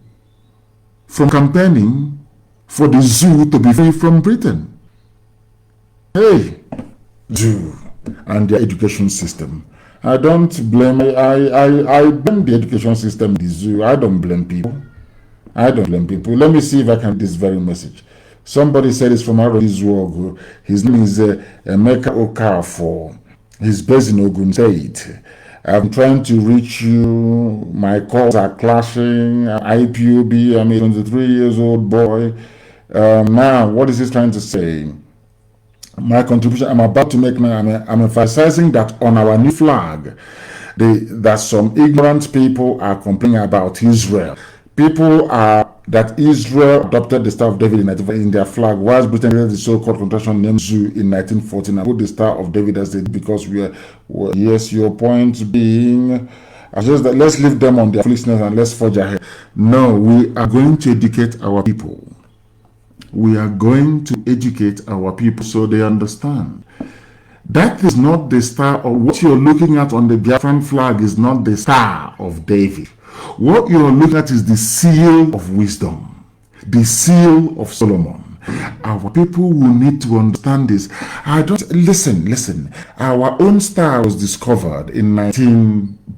from campaigning for the zoo to be free from Britain. Hey, zoo and their education system. I don't blame, I blame the education system, the zoo. I don't blame people. I don't blame people. Let me see if I can read this very message. Somebody said it's from Aroizwogo. His name is Emeka Okafor. He's based in Ogun State. I'm trying to reach you. My calls are clashing. IPOB, I'm a 23 years old boy. Now, what is he trying to say? My contribution I'm about to make now, I'm emphasizing that on our new flag, that some ignorant people are complaining about Israel. People are that Israel adopted the Star of David in their flag, whilst Britain created the so-called contraction named Zoo in 1914 and put the Star of David as it because we are, well, yes, your point being, just that let's leave them on their foolishness and let's forge ahead. No, we are going to educate our people. We are going to educate our people so they understand. That is not the star of what you're looking at on the Biafran flag is not the Star of David. What you're looking at is the seal of wisdom, the seal of Solomon. Our people will need to understand this. Listen. Our own star was discovered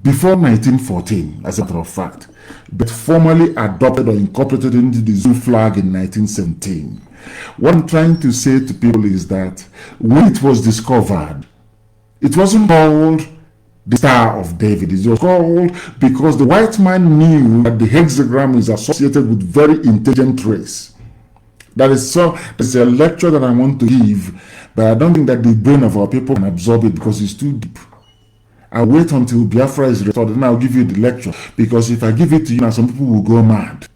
before 1914, as a matter of fact, but formally adopted or incorporated into the zoo flag in 1917. What I'm trying to say to people is that when it was discovered, it wasn't called the Star of David. It was called because the white man knew that the hexagram is associated with very intelligent race. There's a lecture that I want to give, but I don't think that the brain of our people can absorb it because it's too deep. I'll wait until Biafra is restored, then I'll give you the lecture. Because if I give it to you now, some people will go mad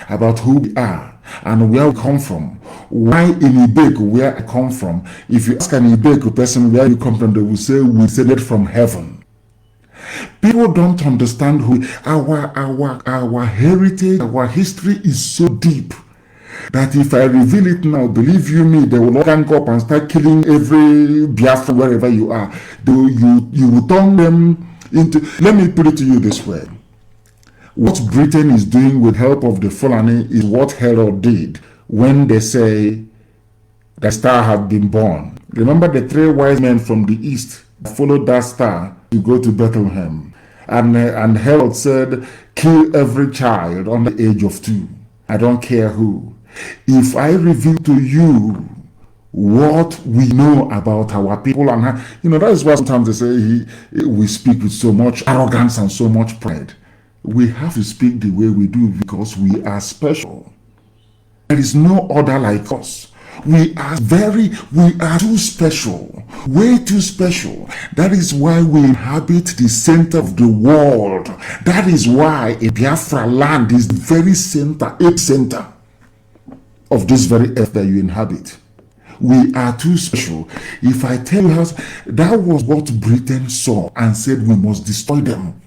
about who we are and where we come from. Why in Ibeko, where I come from, if you ask an Ibeko person where you come from, they will say, we descended from heaven. People don't understand who our heritage, our history is so deep that if I reveal it now, believe you me, they will all gang up and start killing every Biafra wherever you are. You will turn them into. Let me put it to you this way. What Britain is doing with help of the Fulani is what Herod did when they say the star had been born. Remember the 3 wise men from the east followed that star to go to Bethlehem. And Herod said, kill every child under the age of 2. I don't care who. If I reveal to you what we know about our people, and that is why sometimes they say we speak with so much arrogance and so much pride. We have to speak the way we do because we are special. There is no other like us. We are too special, way too special. That is why we inhabit the center of the world. That is why a Biafra land is the very epicenter of this very earth that you inhabit. We are too special. If I tell you, that was what Britain saw and said we must destroy them.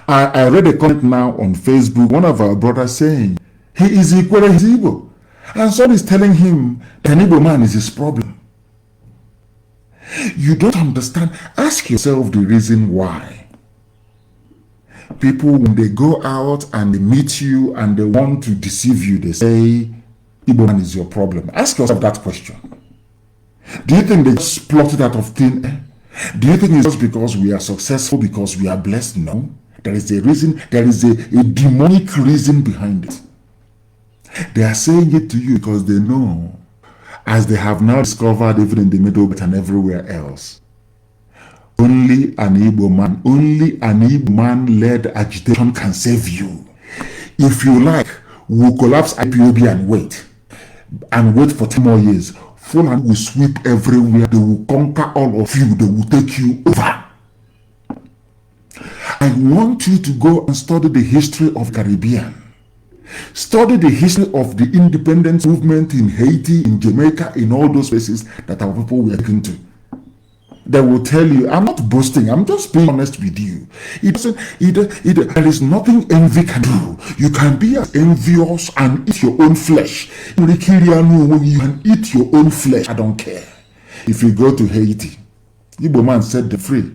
I read a comment now on Facebook, one of our brothers saying, he is equal, he's Igbo. And somebody is telling him that an Igbo man is his problem. You don't understand. Ask yourself the reason why. People, when they go out and they meet you and they want to deceive you, they say, Igbo man is your problem. Ask yourself that question. Do you think they just plotted out of thin air? Do you think it's just because we are successful, because we are blessed? No. There is a reason, there is a demonic reason behind it. They are saying it to you because they know, as they have now discovered even in the Middle Belt and everywhere else, only an Igbo man-led agitation can save you. If you like, we'll collapse IPOB and wait for 10 more years. Fulani will sweep everywhere. They will conquer all of you. They will take you over. I want you to go and study the history of the Caribbean. Study the history of the independence movement in Haiti, in Jamaica, in all those places that our people were taken to. They will tell you, I'm not boasting, I'm just being honest with you. There is nothing envy can do. You can be as envious and eat your own flesh. You can eat your own flesh. I don't care. If you go to Haiti, Igbo man set them free.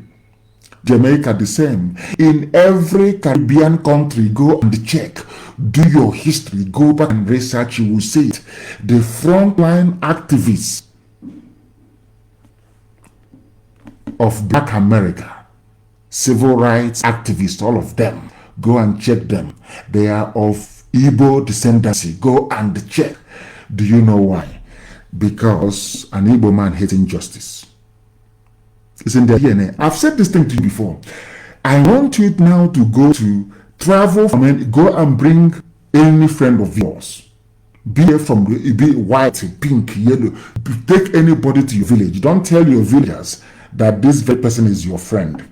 Jamaica the same. In every Caribbean country, go and check. Do your history. Go back and research. You will see it. The frontline activists of Black America, civil rights activists, all of them, go and check them. They are of Igbo descendancy. Go and check. Do you know why? Because an Igbo man hates injustice. It's in their DNA. I've said this thing to you before. I want you now to travel from go and bring any friend of yours. Be white, pink, yellow. Take anybody to your village. Don't tell your villagers that this very person is your friend.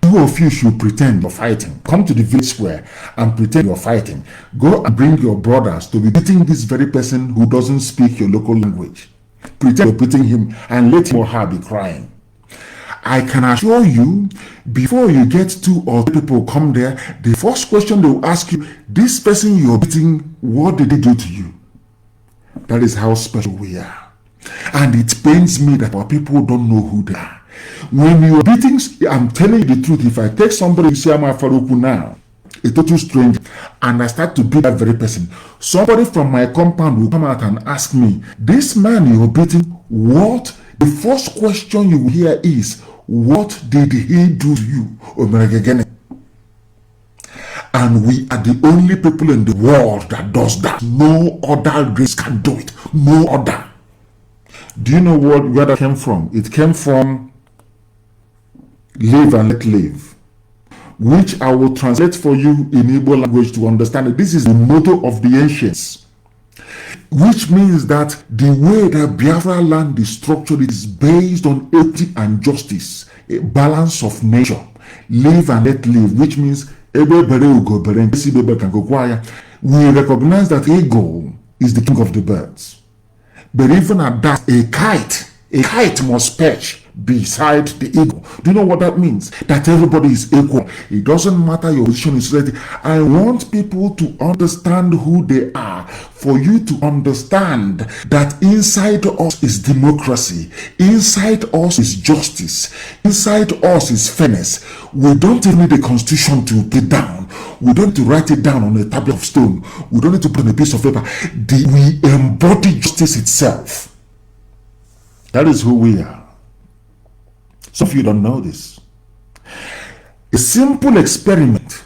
Two of you should pretend you're fighting. Come to the village square and pretend you're fighting. Go and bring your brothers to be beating this very person who doesn't speak your local language. Pretend you're beating him and let him or her be crying. I can assure you, before you get 2 or 3 people come there, the first question they will ask you, this person you're beating, what did they do to you? That is how special we are. And it pains me that our people don't know who they are. When you're beating, I'm telling you the truth, if I take somebody to say I'm a Faruku now, a total stranger, and I start to beat that very person, somebody from my compound will come out and ask me, this man you're beating, what? The first question you will hear is, what did he do to you? And we are the only people in the world that does that. No other race can do it. No other. Do you know where that came from? It came from live and let live, which I will translate for you in Igbo language to understand it. This is the motto of the ancients, which means that the way that Biafra land is structured is based on equity and justice, a balance of nature, live and let live, which means we recognize that eagle is the king of the birds. But even at that, a kite must perch beside the eagle. Do you know what that means? That everybody is equal. It doesn't matter your position in society. I want people to understand who they are. For you to understand that inside us is democracy. Inside us is justice. Inside us is fairness. We don't even need the constitution to get down. We don't need to write it down on a tablet of stone. We don't need to put on a piece of paper. We embody justice itself. That is who we are. Some of you don't know this. A simple experiment.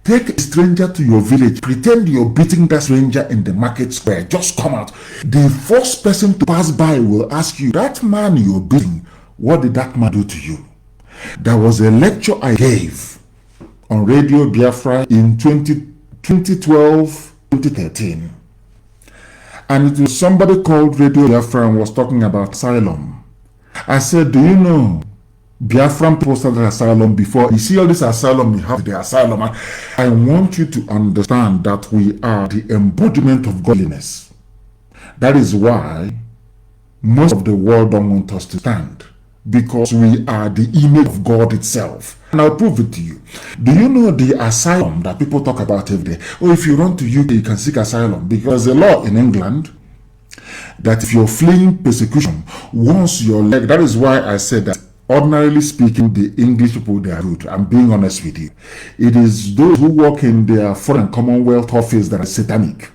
Take a stranger to your village. Pretend you're beating that stranger in the market square. Just come out. The first person to pass by will ask you, that man you're beating, what did that man do to you? There was a lecture I gave on Radio Biafra in 2012, 2013. And it was somebody called Radio Biafra and was talking about asylum. I said, do you know Biafran people started asylum before? You see all this asylum, we have the asylum. I want you to understand that we are the embodiment of godliness. That is why most of the world don't want us to stand. Because we are the image of God itself. And I'll prove it to you. Do you know the asylum that people talk about every day? Oh, if you run to UK, you can seek asylum. Because there's a law in England that if you're fleeing persecution, once you're like, that is why I said that ordinarily speaking, the English people, they are rude. I'm being honest with you. It is those who work in their foreign Commonwealth office that are satanic.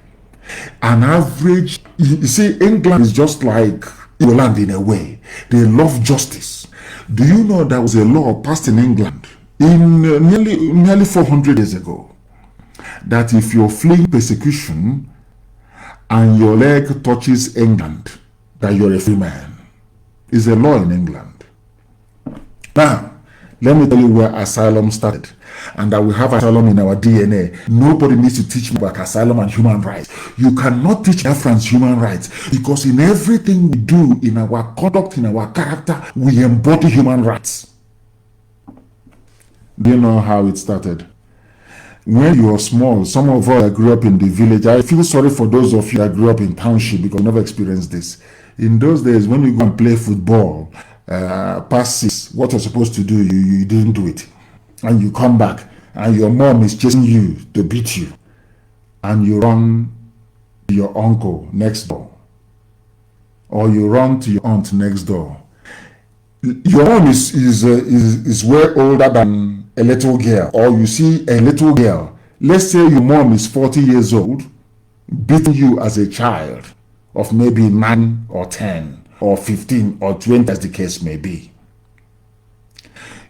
An average, you see, England is just like Ireland in a way. They love justice. Do you know there was a law passed in England in nearly 400 years ago that if you're fleeing persecution and your leg touches England, that you're a free man? It's a law in England. Now, let me tell you where asylum started, and that we have asylum in our DNA. Nobody needs to teach me about asylum and human rights. You cannot teach Africans human rights, because in everything we do, in our conduct, in our character, we embody human rights. Do you know how it started? When you were small, some of us that grew up in the village, I feel sorry for those of you that grew up in township because you never experienced this. In those days, when you go and play football, past 6, what you're supposed to do, you didn't do it. And you come back, and your mom is chasing you to beat you. And you run to your uncle next door. Or you run to your aunt next door. Your mom is way older than a little girl. Or you see a little girl. Let's say your mom is 40 years old, beating you as a child of maybe 9 or 10 or 15 or 20 as the case may be.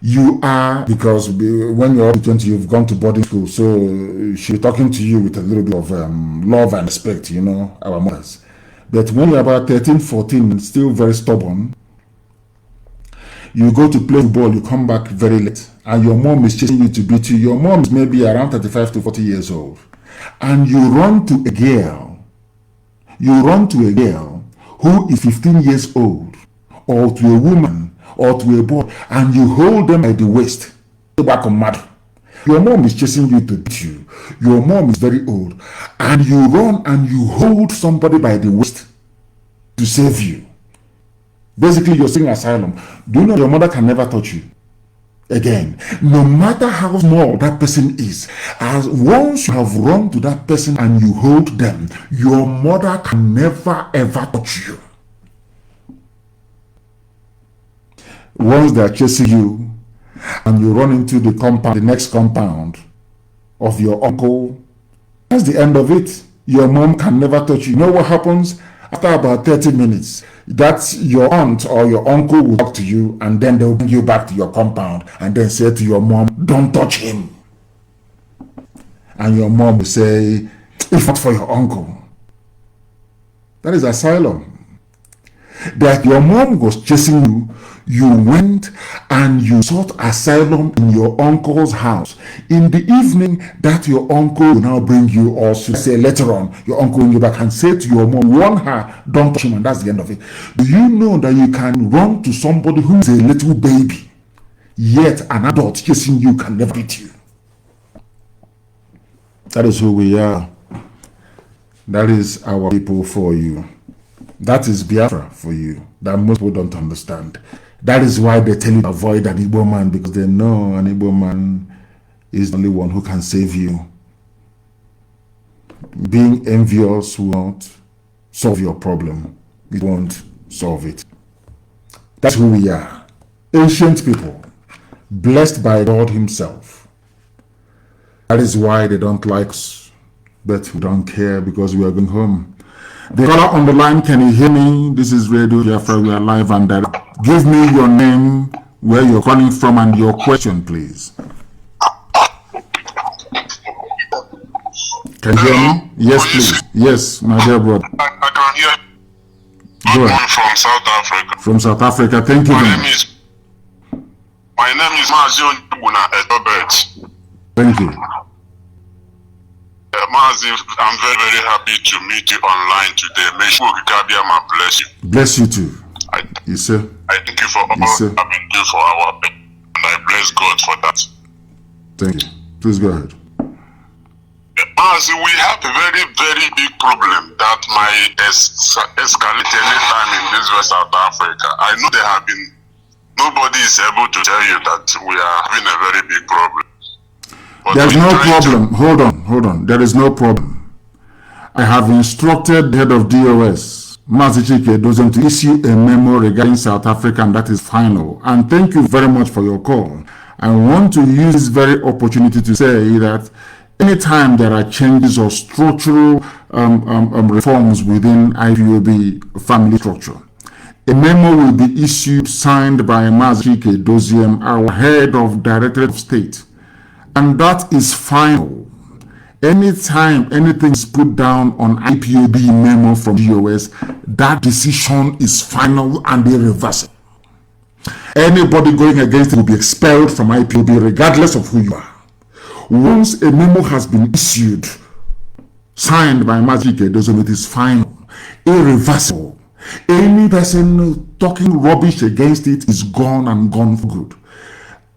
You are, because when you're 20, you've gone to boarding school, so she's talking to you with a little bit of love and respect, you know, our mothers. But when you're about 13, 14, and still very stubborn, you go to play football, you come back very late, and your mom is chasing you to beat you. Your mom is maybe around 35 to 40 years old. And you run to a girl. You run to a girl who is 15 years old, or to a woman, or to a boy, and you hold them by the waist. Your mom is chasing you to beat you. Your mom is very old, and you run and you hold somebody by the waist to save you. Basically, you're seeking asylum. Do you know your mother can never touch you again? No matter how small that person is, as once you have run to that person and you hold them, your mother can never ever touch you. Once they are chasing you and you run into the compound, the next compound of your uncle, that's the end of it. Your mom can never touch you. You know what happens? After about 30 minutes, that's your aunt or your uncle will talk to you, and then they'll bring you back to your compound and then say to your mom, don't touch him. And your mom will say, if not for your uncle. That is asylum. That your mom was chasing you, you went and you sought asylum in your uncle's house. In the evening, that your uncle will now bring you, or say later on, your uncle will bring you back and say to your mom, warn her, don't touch him, and that's the end of it. Do you know that you can run to somebody who is a little baby, yet an adult chasing you can never beat you? That is who we are. That is our people for you. That is Biafra for you, that most people don't understand. That is why they tell you to avoid an Igbo man, because they know an Igbo man is the only one who can save you. Being envious will not solve your problem. It won't solve it. That's who we are. Ancient people, blessed by God himself. That is why they don't like us, but we don't care because we are going home. The caller on the line, can you hear me? This is Radio Biafra. We are live and direct. Give me your name, where you're calling from, and your question, please. Can you hear me? Yes, please. Yes, my dear brother. I can hear. Go ahead. I'm from South Africa. From South Africa. Thank you very much. My name is Mazi Nnamdi. Thank you. Mazi, I'm very, very happy to meet you online today. May Shukabiyama bless you. Bless you too. Yes, sir. I thank you for all you have been doing for our people, and I bless God for that. Thank you. Please go ahead. Mazi, we have a very, very big problem that might escalate anytime in this West South Africa. I know there have been, nobody is able to tell you that we are having a very big problem. There's no problem. Hold on. There is no problem. I have instructed the head of DOS, Mazi Nnamdi, to issue a memo regarding South Africa, and that is final. And thank you very much for your call. I want to use this very opportunity to say that anytime there are changes or structural reforms within IPOB family structure, a memo will be issued, signed by Mazi Nnamdi, our head of Directorate of State. And that is final. Anytime anything is put down on IPOB memo from DOS, that decision is final and irreversible. Anybody going against it will be expelled from IPOB regardless of who you are. Once a memo has been issued, signed by Mazi Nnamdi, it is final, irreversible. Any person talking rubbish against it is gone and gone for good.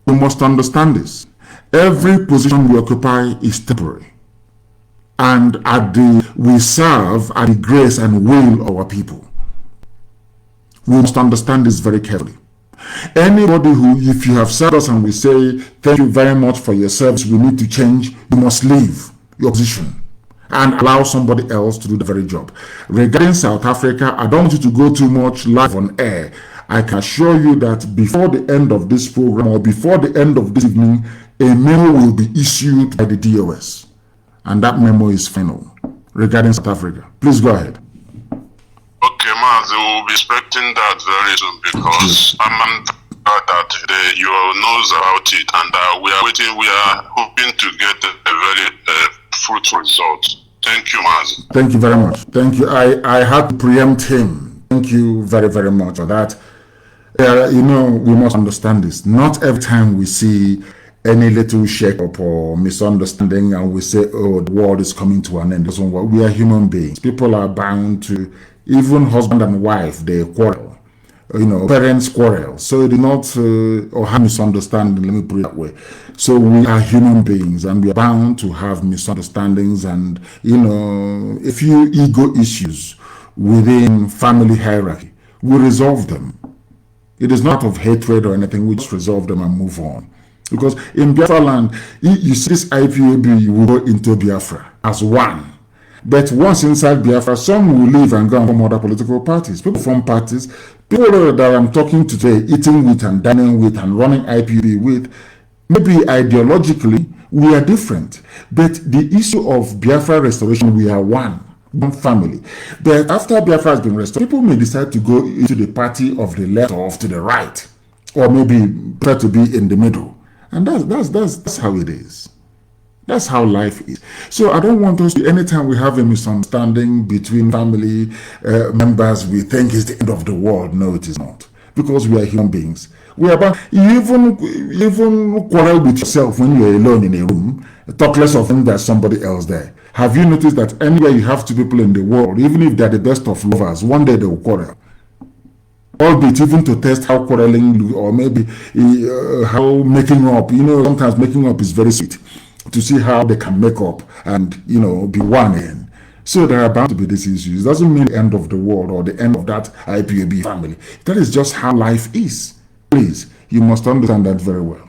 We must understand this. Every position we occupy is temporary, and we serve at the grace and will of our people. We must understand this very carefully. Anybody who, if you have served us and we say, thank you very much for your service, we need to change, you must leave your position and allow somebody else to do the very job. Regarding South Africa, I don't want you to go too much live on air. I can assure you that before the end of this program or before the end of this evening, a memo will be issued by the DOS. And that memo is final regarding South Africa. Please go ahead. Okay, Mazi, we'll be expecting that very soon because I'm that you knows about it, and we are waiting. We are hoping to get a very fruitful result. Thank you, Mazi. Thank you very much. Thank you. I had to preempt him. Thank you very, very much for that. You know, we must understand this. Not every time we see any little shake-up or misunderstanding and we say, oh, the world is coming to an end. Doesn't work. We are human beings. People are bound to, even husband and wife, they quarrel. You know, parents quarrel. So it is not or have misunderstanding, let me put it that way. So we are human beings and we are bound to have misunderstandings and, you know, a few ego issues within family hierarchy. We resolve them. It is not of hatred or anything. We just resolve them and move on. Because in Biafra land, you see this IPOB will go into Biafra as one. But once inside Biafra, some will leave and go and form other political parties. People form parties. People that I'm talking to today, eating with and dining with and running IPOB with, maybe ideologically, we are different. But the issue of Biafra restoration, we are one family. But after Biafra has been restored, people may decide to go into the party of the left or to the right, or maybe try to be in the middle. And that's how it is. That's how life is. So I don't want us to, anytime we have a misunderstanding between family members, we think it's the end of the world. No, it is not. Because we are human beings. We are about, you even quarrel with yourself when you're alone in a room, talk less of when there's somebody else there. Have you noticed that anywhere you have two people in the world, even if they're the best of lovers, one day they will quarrel? Albeit even to test how quarreling or maybe how making up, you know, sometimes making up is very sweet to see how they can make up and, you know, be one in. So there are bound to be these issues. It doesn't mean the end of the world or the end of that IPOB family. That is just how life is. Please, you must understand that very well.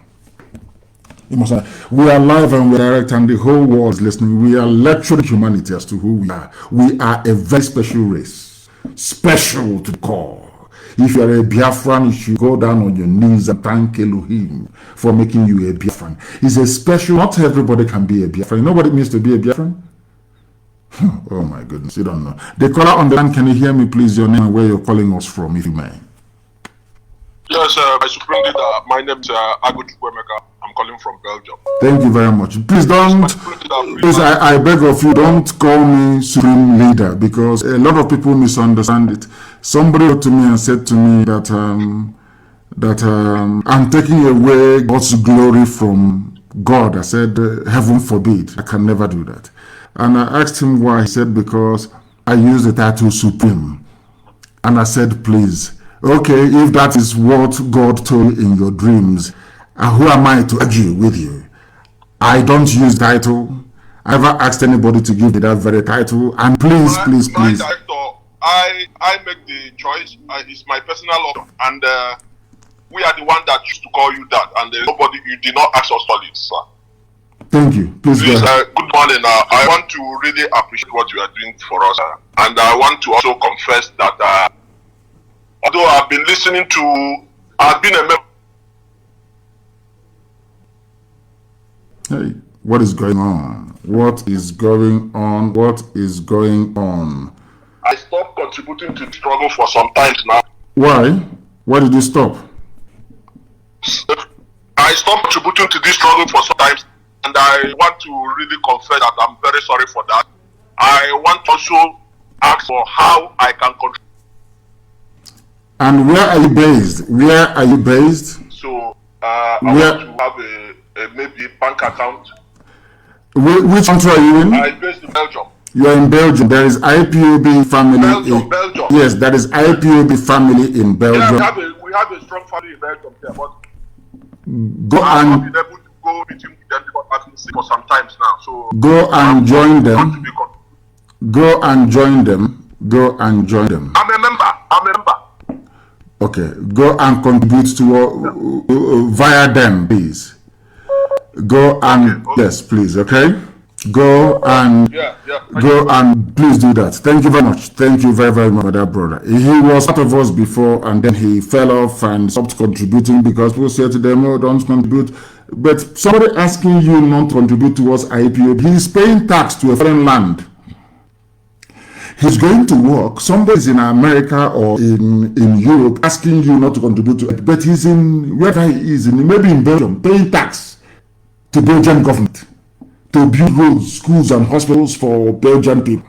You must understand. We are live and we are direct and the whole world is listening. We are lecturing humanity as to who we are. We are a very special race. Special to the core. If you are a Biafran, you should go down on your knees and thank Elohim for making you a Biafran. It's a special, not everybody can be a Biafran. You know what it means to be a Biafran? Oh my goodness, you don't know. The caller on the line, can you hear me please, your name and where you're calling us from, if you may? Yes, my Supreme Leader, my name is Aguchukwemeka. I'm calling from Belgium. Thank you very much. Please don't, please, I beg of you, don't call me Supreme Leader because a lot of people misunderstand it. Somebody wrote to me and said to me that I'm taking away God's glory from God. I said, heaven forbid, I can never do that. And I asked him why. He said, because I use the title Supreme. And I said, please, okay, if that is what God told you in your dreams, who am I to argue with you? I don't use title. I never asked anybody to give me that very title. And please, please. I make the choice. It's my personal option, and we are the one that choose to call you that. And nobody, you did not ask us for it, sir. Thank you. Please go ahead. Good morning. I want to really appreciate what you are doing for us, and I want to also confess that although I've been listening to, I've been a member. Hey, what is going on? What is going on? What is going on? I stopped contributing to the struggle for some time now. Why? Why did you stop? I stopped contributing to this struggle for some time, and I want to really confess that I'm very sorry for that. I want to also ask for how I can contribute. And where are you based? Where are you based? So, I want to have maybe a bank account. Which country are you in? I'm based in Belgium. You are in Belgium. There is IPOB family. Belgium. Yes, that is IPOB family in Belgium. Yeah, we have a strong family in Belgium here, but go I've and not been able to go meeting with them because I've been sick for some times now. So go and join them. Go and join them. Go and join them. I'm a member. Okay, go and contribute to via them, please. Go and yes, please. Okay, go and go and please do that. Thank you very much. Thank you very, very much for that, brother. He was part of us before, and then he fell off and stopped contributing because people said to them, "Oh, don't contribute." But somebody asking you not to contribute towards IPOB, he's paying tax to a foreign land. He's going to work. Somebody's in America or in Europe asking you not to contribute to it, but he's in wherever he is, maybe in Belgium, paying tax to Belgian government to build roads, schools, and hospitals for Belgian people.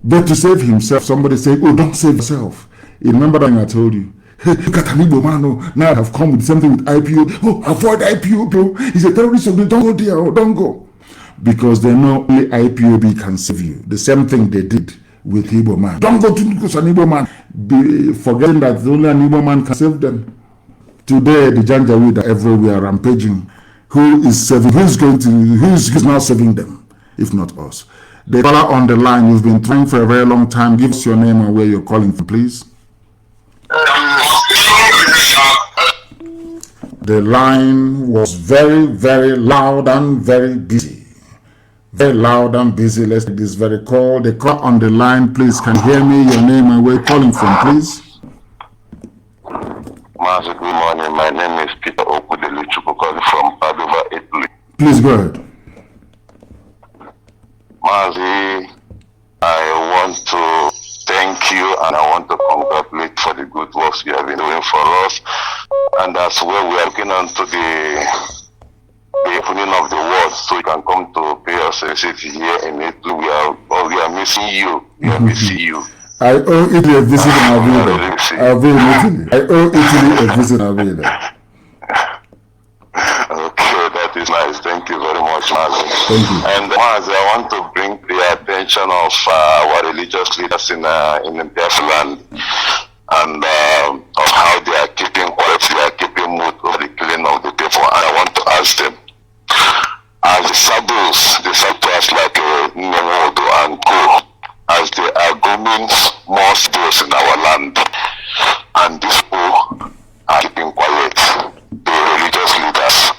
But to save himself, somebody said, "Oh, don't save yourself." You remember that I told you? Hey, look at Igbo man. Oh, now I have come with something with IPO. Oh, avoid IPO, bro. He's a terrorist. Don't go there. Oh, don't go. Because they know only IPOB can save you. The same thing they did with Igbo man. Don't go to because an Igbo man. Forgetting that only an Igbo man can save them. Today, the Janjaweed are everywhere rampaging. Who is saving? Who's now saving them? If not us. The caller on the line, you've been trying for a very long time. Give us your name and where you're calling from, please. The line was very, very loud and very busy. Very loud and busy. Let's take this very call. The call on the line, please. Can you hear me? Your name and where you're calling from, please. Mazi, good morning. My name is Peter Okudeluchuku, calling from Padova, Italy. Please go ahead. Mazi, I want to thank you and I want to congratulate for the good works you have been doing for us. And that's where we are looking on to the opening of the world, so you can come to pay us a visit here in Italy. We are missing you. We are missing you. I owe Italy a visit and I'll be there. I'll be in Italy. I owe Italy a visit and I'll be there. Okay, that is nice. Thank you very much, Mazi. Thank you. And Mazi, I want to bring the attention of our religious leaders in Biafra land and of how they are keeping quiet, they are keeping mood over the killing of the people. And I want to ask them, as the Sabos, the Sabos like Nemodo and Co, as they are grooming more Sabos in our land, and these people are keeping quiet, the religious leaders,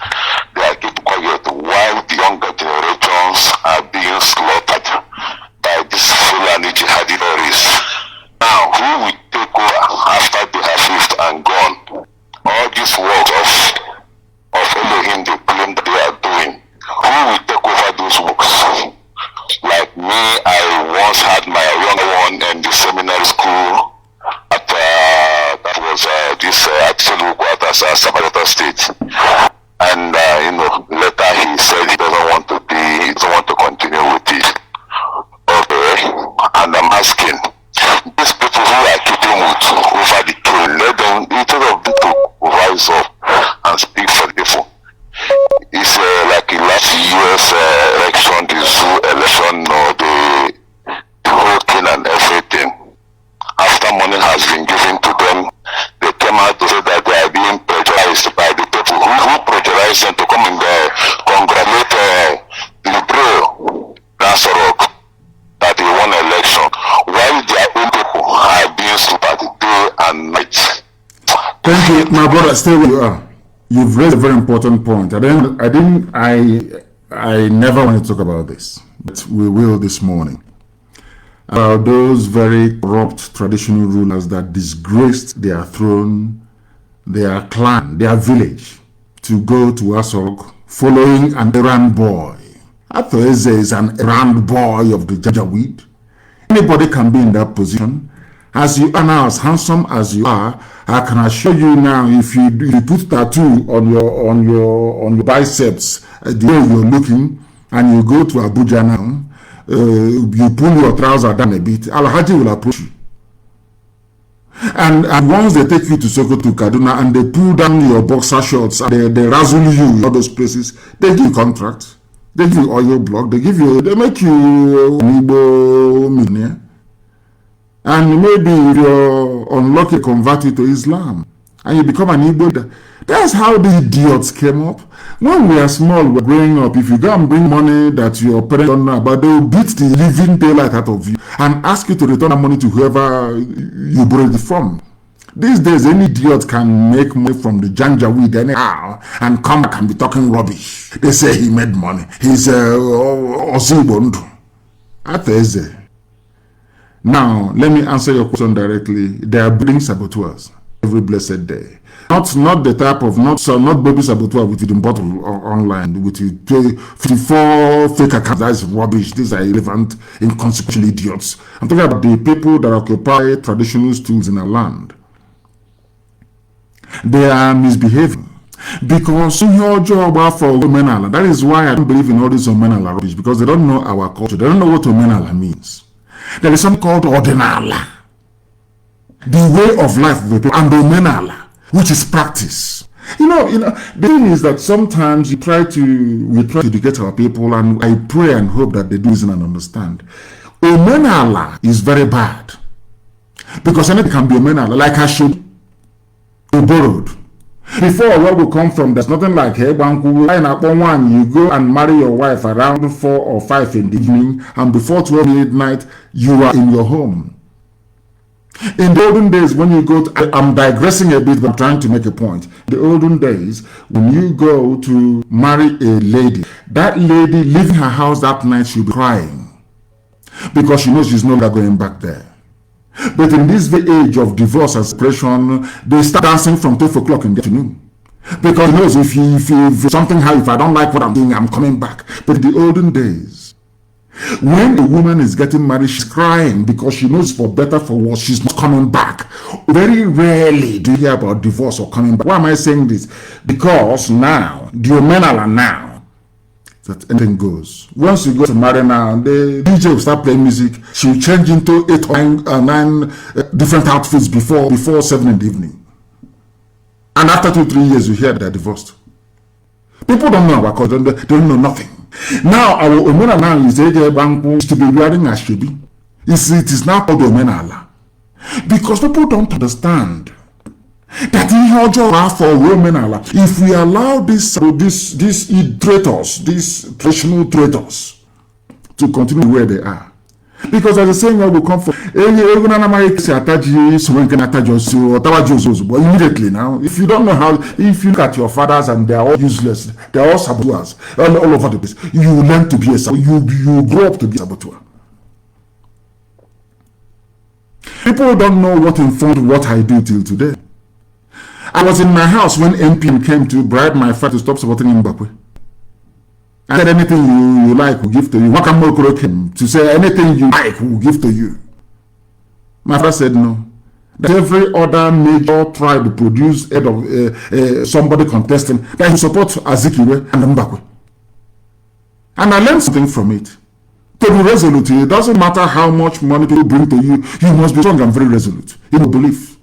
they are keeping quiet while the younger generations are being slaughtered by these Fulani jihadi terrorists. Now, who will take over after they have lived and gone? All this work of Elohim they claim that they are doing, who will take over those works? Like me, I once had my younger one in the seminary school at that was this Absolute Quarters, Samarata State, and later he said he doesn't want to continue with it. Okay, and I'm asking these people who are keeping mood over the killing, let them, instead of them to rise up and speak for the people. It's like in last year's election, the zoo election, the whole thing and everything. After money has been given to them, they came out to say that they are being pressurized by the people who pressurized them to come in there, congratulate Libre Nasorok that they won election, while their own people are being slaughtered day and night. Thank you, my brother. Stay where you are. You've raised a very important point. I never want to talk about this, but we will this morning. About those very corrupt traditional rulers that disgraced their throne, their clan, their village, to go to Asok following an errand boy. Eze is an errand boy of the Janjaweed. Anybody can be in that position. As you are now, as handsome as you are, I can assure you now, if you put tattoo on your biceps, the way you're looking, and you go to Abuja now, you pull your trouser down a bit, Alhaji will approach you. And once they take you to Sokoto, Kaduna, and they pull down your boxer shorts, and they razzle you in all those places, they give you contracts, they give you oil block, they make you an Igbo millionaire. And maybe if you're unlucky, convert you to Islam, and you become an Igbo. That's how the idiots came up. When we are small, we're growing up, if you go and bring money that your parents don't know about, they will beat the living daylight out of you and ask you to return that money to whoever you borrowed it from. These days, any idiot can make money from the janjaweed anyhow and come back and be talking rubbish. They say he made money. He's Ozibondu. Now, let me answer your question directly. They are building saboteurs every blessed day. Not the type of, not baby saboteur with the bottle online, with 54 fake accounts. That is rubbish. These are irrelevant, inconsequential idiots. I'm talking about the people that occupy traditional stools in our land. They are misbehaving. Because your job for Omenala. That is why I don't believe in all this Omenala rubbish, because they don't know our culture. They don't know what Omenala means. There is something called Ordinala. The way of life of people, and Omenala, which is practice. You know, the thing is that sometimes we try to educate our people, and I pray and hope that they do listen and understand. Omenala is very bad. Because anything can be Omenala, like I should be borrowed. Before, where we come from, there's nothing like, hey, you go and marry your wife around 4 or 5 in the evening, and before 12 midnight, you are in your home. In the olden days, when you go to, I'm digressing a bit, but I'm trying to make a point. The olden days, when you go to marry a lady, that lady leaving her house that night, she'll be crying because she knows she's no longer going back there. But in this age of divorce and separation, they start dancing from 12 o'clock in the afternoon. Because he knows if something happens, if I don't like what I'm doing, I'm coming back. But in the olden days, when a woman is getting married, she's crying because she knows for better, for worse, she's not coming back. Very rarely do you hear about divorce or coming back. Why am I saying this? Because now, the Omenala now, that anything goes. Once you go to marry now, the DJ will start playing music. She will change into 8 or 9 different outfits before 7 in the evening. And after 2-3 years, you hear they're divorced. People don't know our culture. They don't know nothing. Now, our Omenala now is to be wearing ashebi. It is now called Omenala. Because people don't understand that in your job for Omenala, if we allow these traitors, these traditional traitors, to continue where they are. Because as the saying where we come from, but immediately now, if you don't know how, if you look at your fathers and they are all useless, they are all saboteurs all over the place, you learn to be a saboteur, you grow up to be a saboteur. People don't know what informed what I do till today. I was in my house when NPM came to bribe my father to stop supporting Mbappe. I said anything you like, we'll give to you. Wakamokoro came to say anything you like, we'll give to you. My father said no. That every other major tribe produced head of somebody contesting that he support Azikiwe and Mbakwe. And I learned something from it. To be resolute, it doesn't matter how much money people bring to you, you must be strong and very resolute in your belief.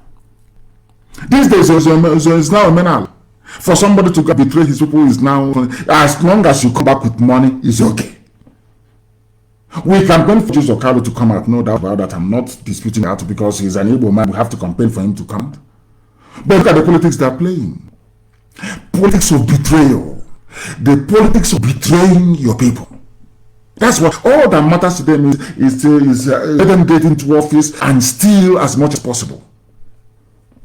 These days, it's now a menal. For somebody to betray his people is now, as long as you come back with money, it's okay. We campaign for Jesus Okaro to come out, no doubt about that. I'm not disputing that because he's an able man. We have to campaign for him to come out. But look at the politics they're playing. Politics of betrayal. The politics of betraying your people. That's what all that matters to them is let them get into office and steal as much as possible.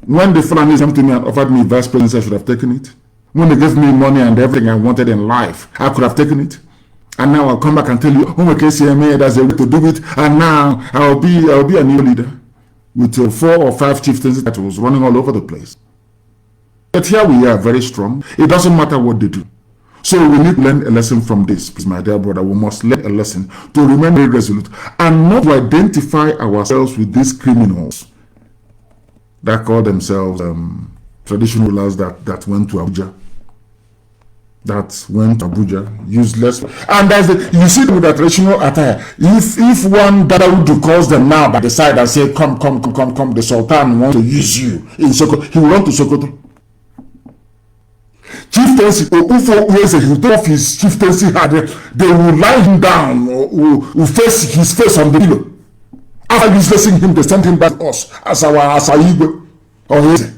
When the Fulanis came to me and offered me vice presidency, I should have taken it. When they gave me money and everything I wanted in life, I could have taken it. And now I'll come back and tell you, oh, okay, CMA, there's a way to do it. And now I'll be a new leader with 4 or 5 chieftains that was running all over the place. But here we are, very strong. It doesn't matter what they do. So we need to learn a lesson from this, my dear brother. We must learn a lesson to remain very resolute and not to identify ourselves with these criminals that call themselves traditional rulers that went to Abuja. Useless. And that's you see with the traditional attire. If one Dadaudu calls them now by the side and say, come, the Sultan wants to use you in Sokoto, he will run to Sokoto. Chieftaincy, he will take off his chieftaincy hat, they will lie him down, or will face his face on the pillow. After uselessing him, they send him back to us as our Igwe or his.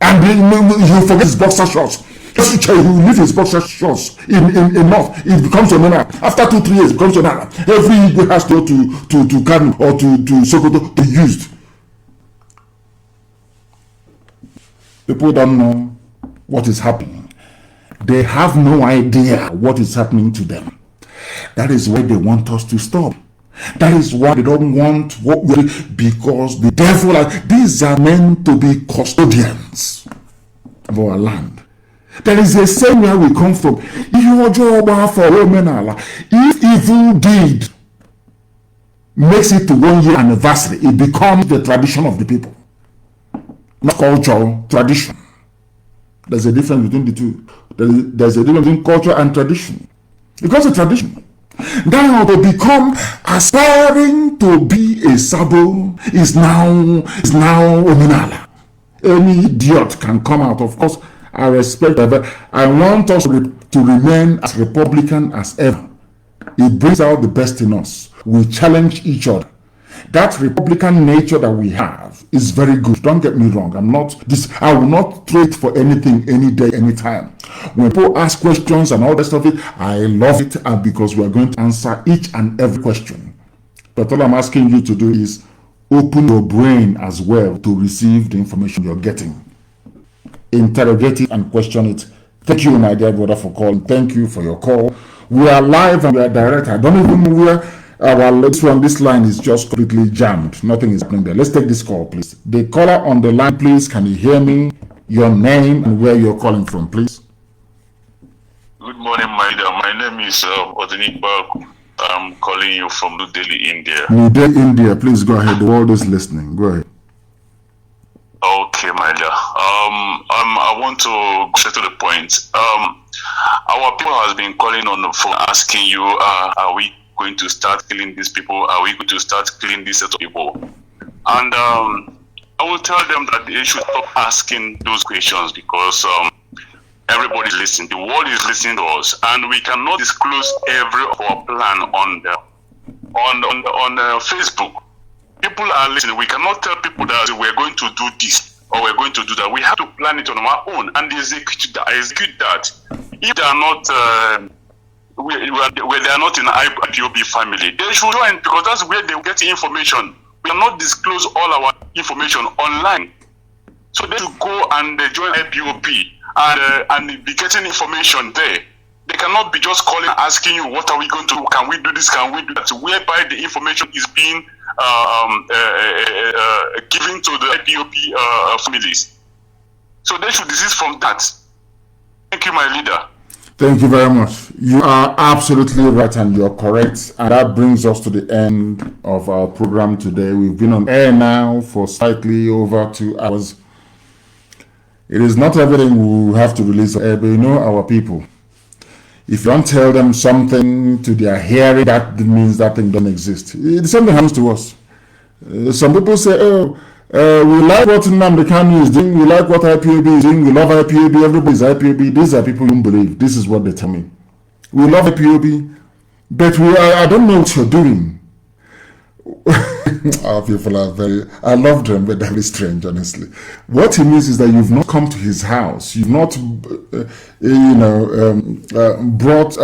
And he will forget his boxer shorts. He will leave his boxer shorts in North. It becomes a manner. After 2-3 years, it becomes a manner. Every Igwe has to go to Kanu or to Sokoto to be used. People don't know what is happening. They have no idea what is happening to them. That is why they want us to stop. That is why they don't want what we, because the devil, these are meant to be custodians of our land. There is a saying where we come from. If evil deed makes it to 1 year anniversary, it becomes the tradition of the people. Not culture, tradition. There's a difference between the two. There's a difference between culture and tradition. Because a tradition. Now to become aspiring to be a Sabo is now Ominala. Any idiot can come out. Of course, I respect that. I want us to remain as Republican as ever. It brings out the best in us. We challenge each other. That Republican nature that we have is very good. Don't get me wrong. I will not trade for anything, any day, anytime. When people ask questions and all that stuff, I love it, and because we are going to answer each and every question. But all I'm asking you to do is open your brain as well to receive the information you're getting. Interrogate it and question it. Thank you, my dear brother, for calling. Thank you for your call. We are live and we are direct. I don't even know where our latest one. This line is just completely jammed. Nothing is happening there. Let's take this call, please. The caller on the line, please. Can you hear me? Your name and where you're calling from, please. Good morning, my dear. My name is Ipob. I'm calling you from New Delhi, India. New Delhi, India. Please go ahead. The world is listening. Go ahead. Okay, my dear. I want to go straight to the point. Our people has been calling on the phone asking you, are we going to start killing these people? Are we going to start killing this set of people? And I will tell them that they should stop asking those questions because everybody is listening. The world is listening to us, and we cannot disclose every of our plan on Facebook. People are listening. We cannot tell people that we're going to do this or we're going to do that. We have to plan it on our own and execute that. If they are not, where they are not in IPOB family, they should join because that's where they get information. We cannot disclose all our information online, so they should go and join IPOB and be getting information there. They cannot be just calling asking you, what are we going to do? Can we do this? Can we do that? Whereby the information is being given to the IPOB families. So they should desist from that. Thank you, my leader. Thank you very much. You are absolutely right and you're correct. And that brings us to the end of our program today. We've been on air now for slightly over 2 hours. It is not everything we have to release on air, but you know our people. If you don't tell them something to their hearing, that means that thing doesn't exist. The same thing happens to us. Some people say, we like what Nnamdi Kanu is doing, we like what IPOB is doing, we love IPOB, everybody's IPOB. These are people who don't believe. This is what they tell me. We love IPOB, but I don't know what you're doing. Our people are I love them, but they're very strange, honestly. What he means is that you've not come to his house, you've not, brought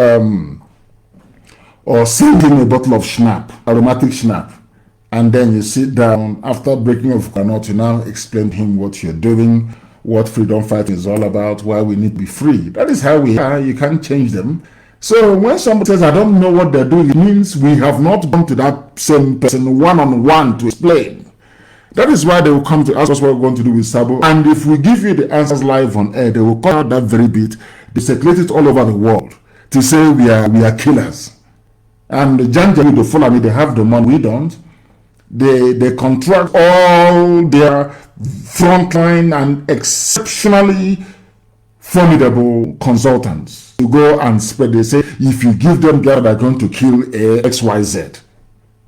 or sent him a bottle of schnapp, aromatic schnapp, and then you sit down after breaking of Kanu'S to now explain to him what you're doing, what freedom fighting is all about, why we need to be free. That is how we are. You can't change them. So when somebody says, I don't know what they're doing, it means we have not gone to that same person one-on-one to explain. That is why they will come to ask us what we're going to do with Sabo. And if we give you the answers live on air, they will cut out that very bit, they circulate it all over the world to say we are killers. And the Janjaweed, the Fulani, they have the money, we don't. They contract all their frontline and exceptionally formidable consultants to go and spread. They say, if you give them that, they're going to kill XYZ.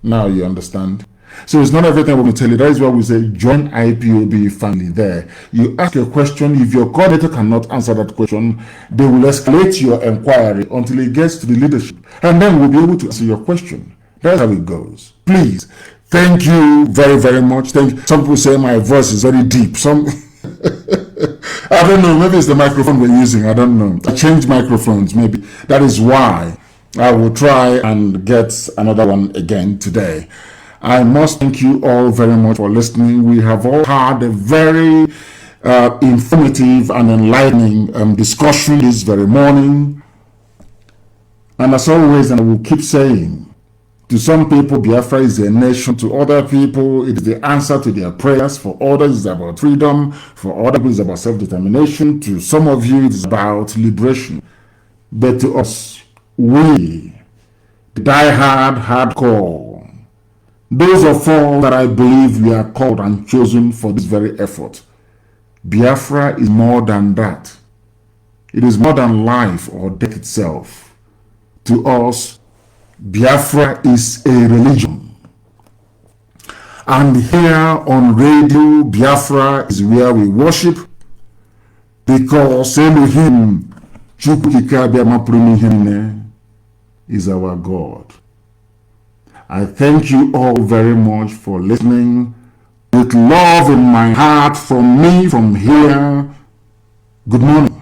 Now you understand. So it's not everything we're going to tell you. That is why we say join IPOB family there. You ask a question. If your coordinator cannot answer that question, they will escalate your inquiry until it gets to the leadership. And then we'll be able to answer your question. That's how it goes. Please, thank you very, very much. Thank you. Some people say my voice is very deep. Some... I don't know, maybe it's the microphone we're using, I don't know. I changed microphones, maybe. That is why I will try and get another one again today. I must thank you all very much for listening. We have all had a very informative and enlightening discussion this very morning. And as always, and I will keep saying, to some people, Biafra is a nation. To other people, it is the answer to their prayers. For others, it's about freedom. For other people, it's about self-determination. To some of you, it's about liberation. But to us, we, the die-hard, hardcore, those of all that I believe we are called and chosen for this very effort, Biafra is more than that. It is more than life or death itself. To us, Biafra is a religion. And here on radio, Biafra is where we worship, because Elohim is our God. I thank you all very much for listening. With love in my heart from me, from here, good morning.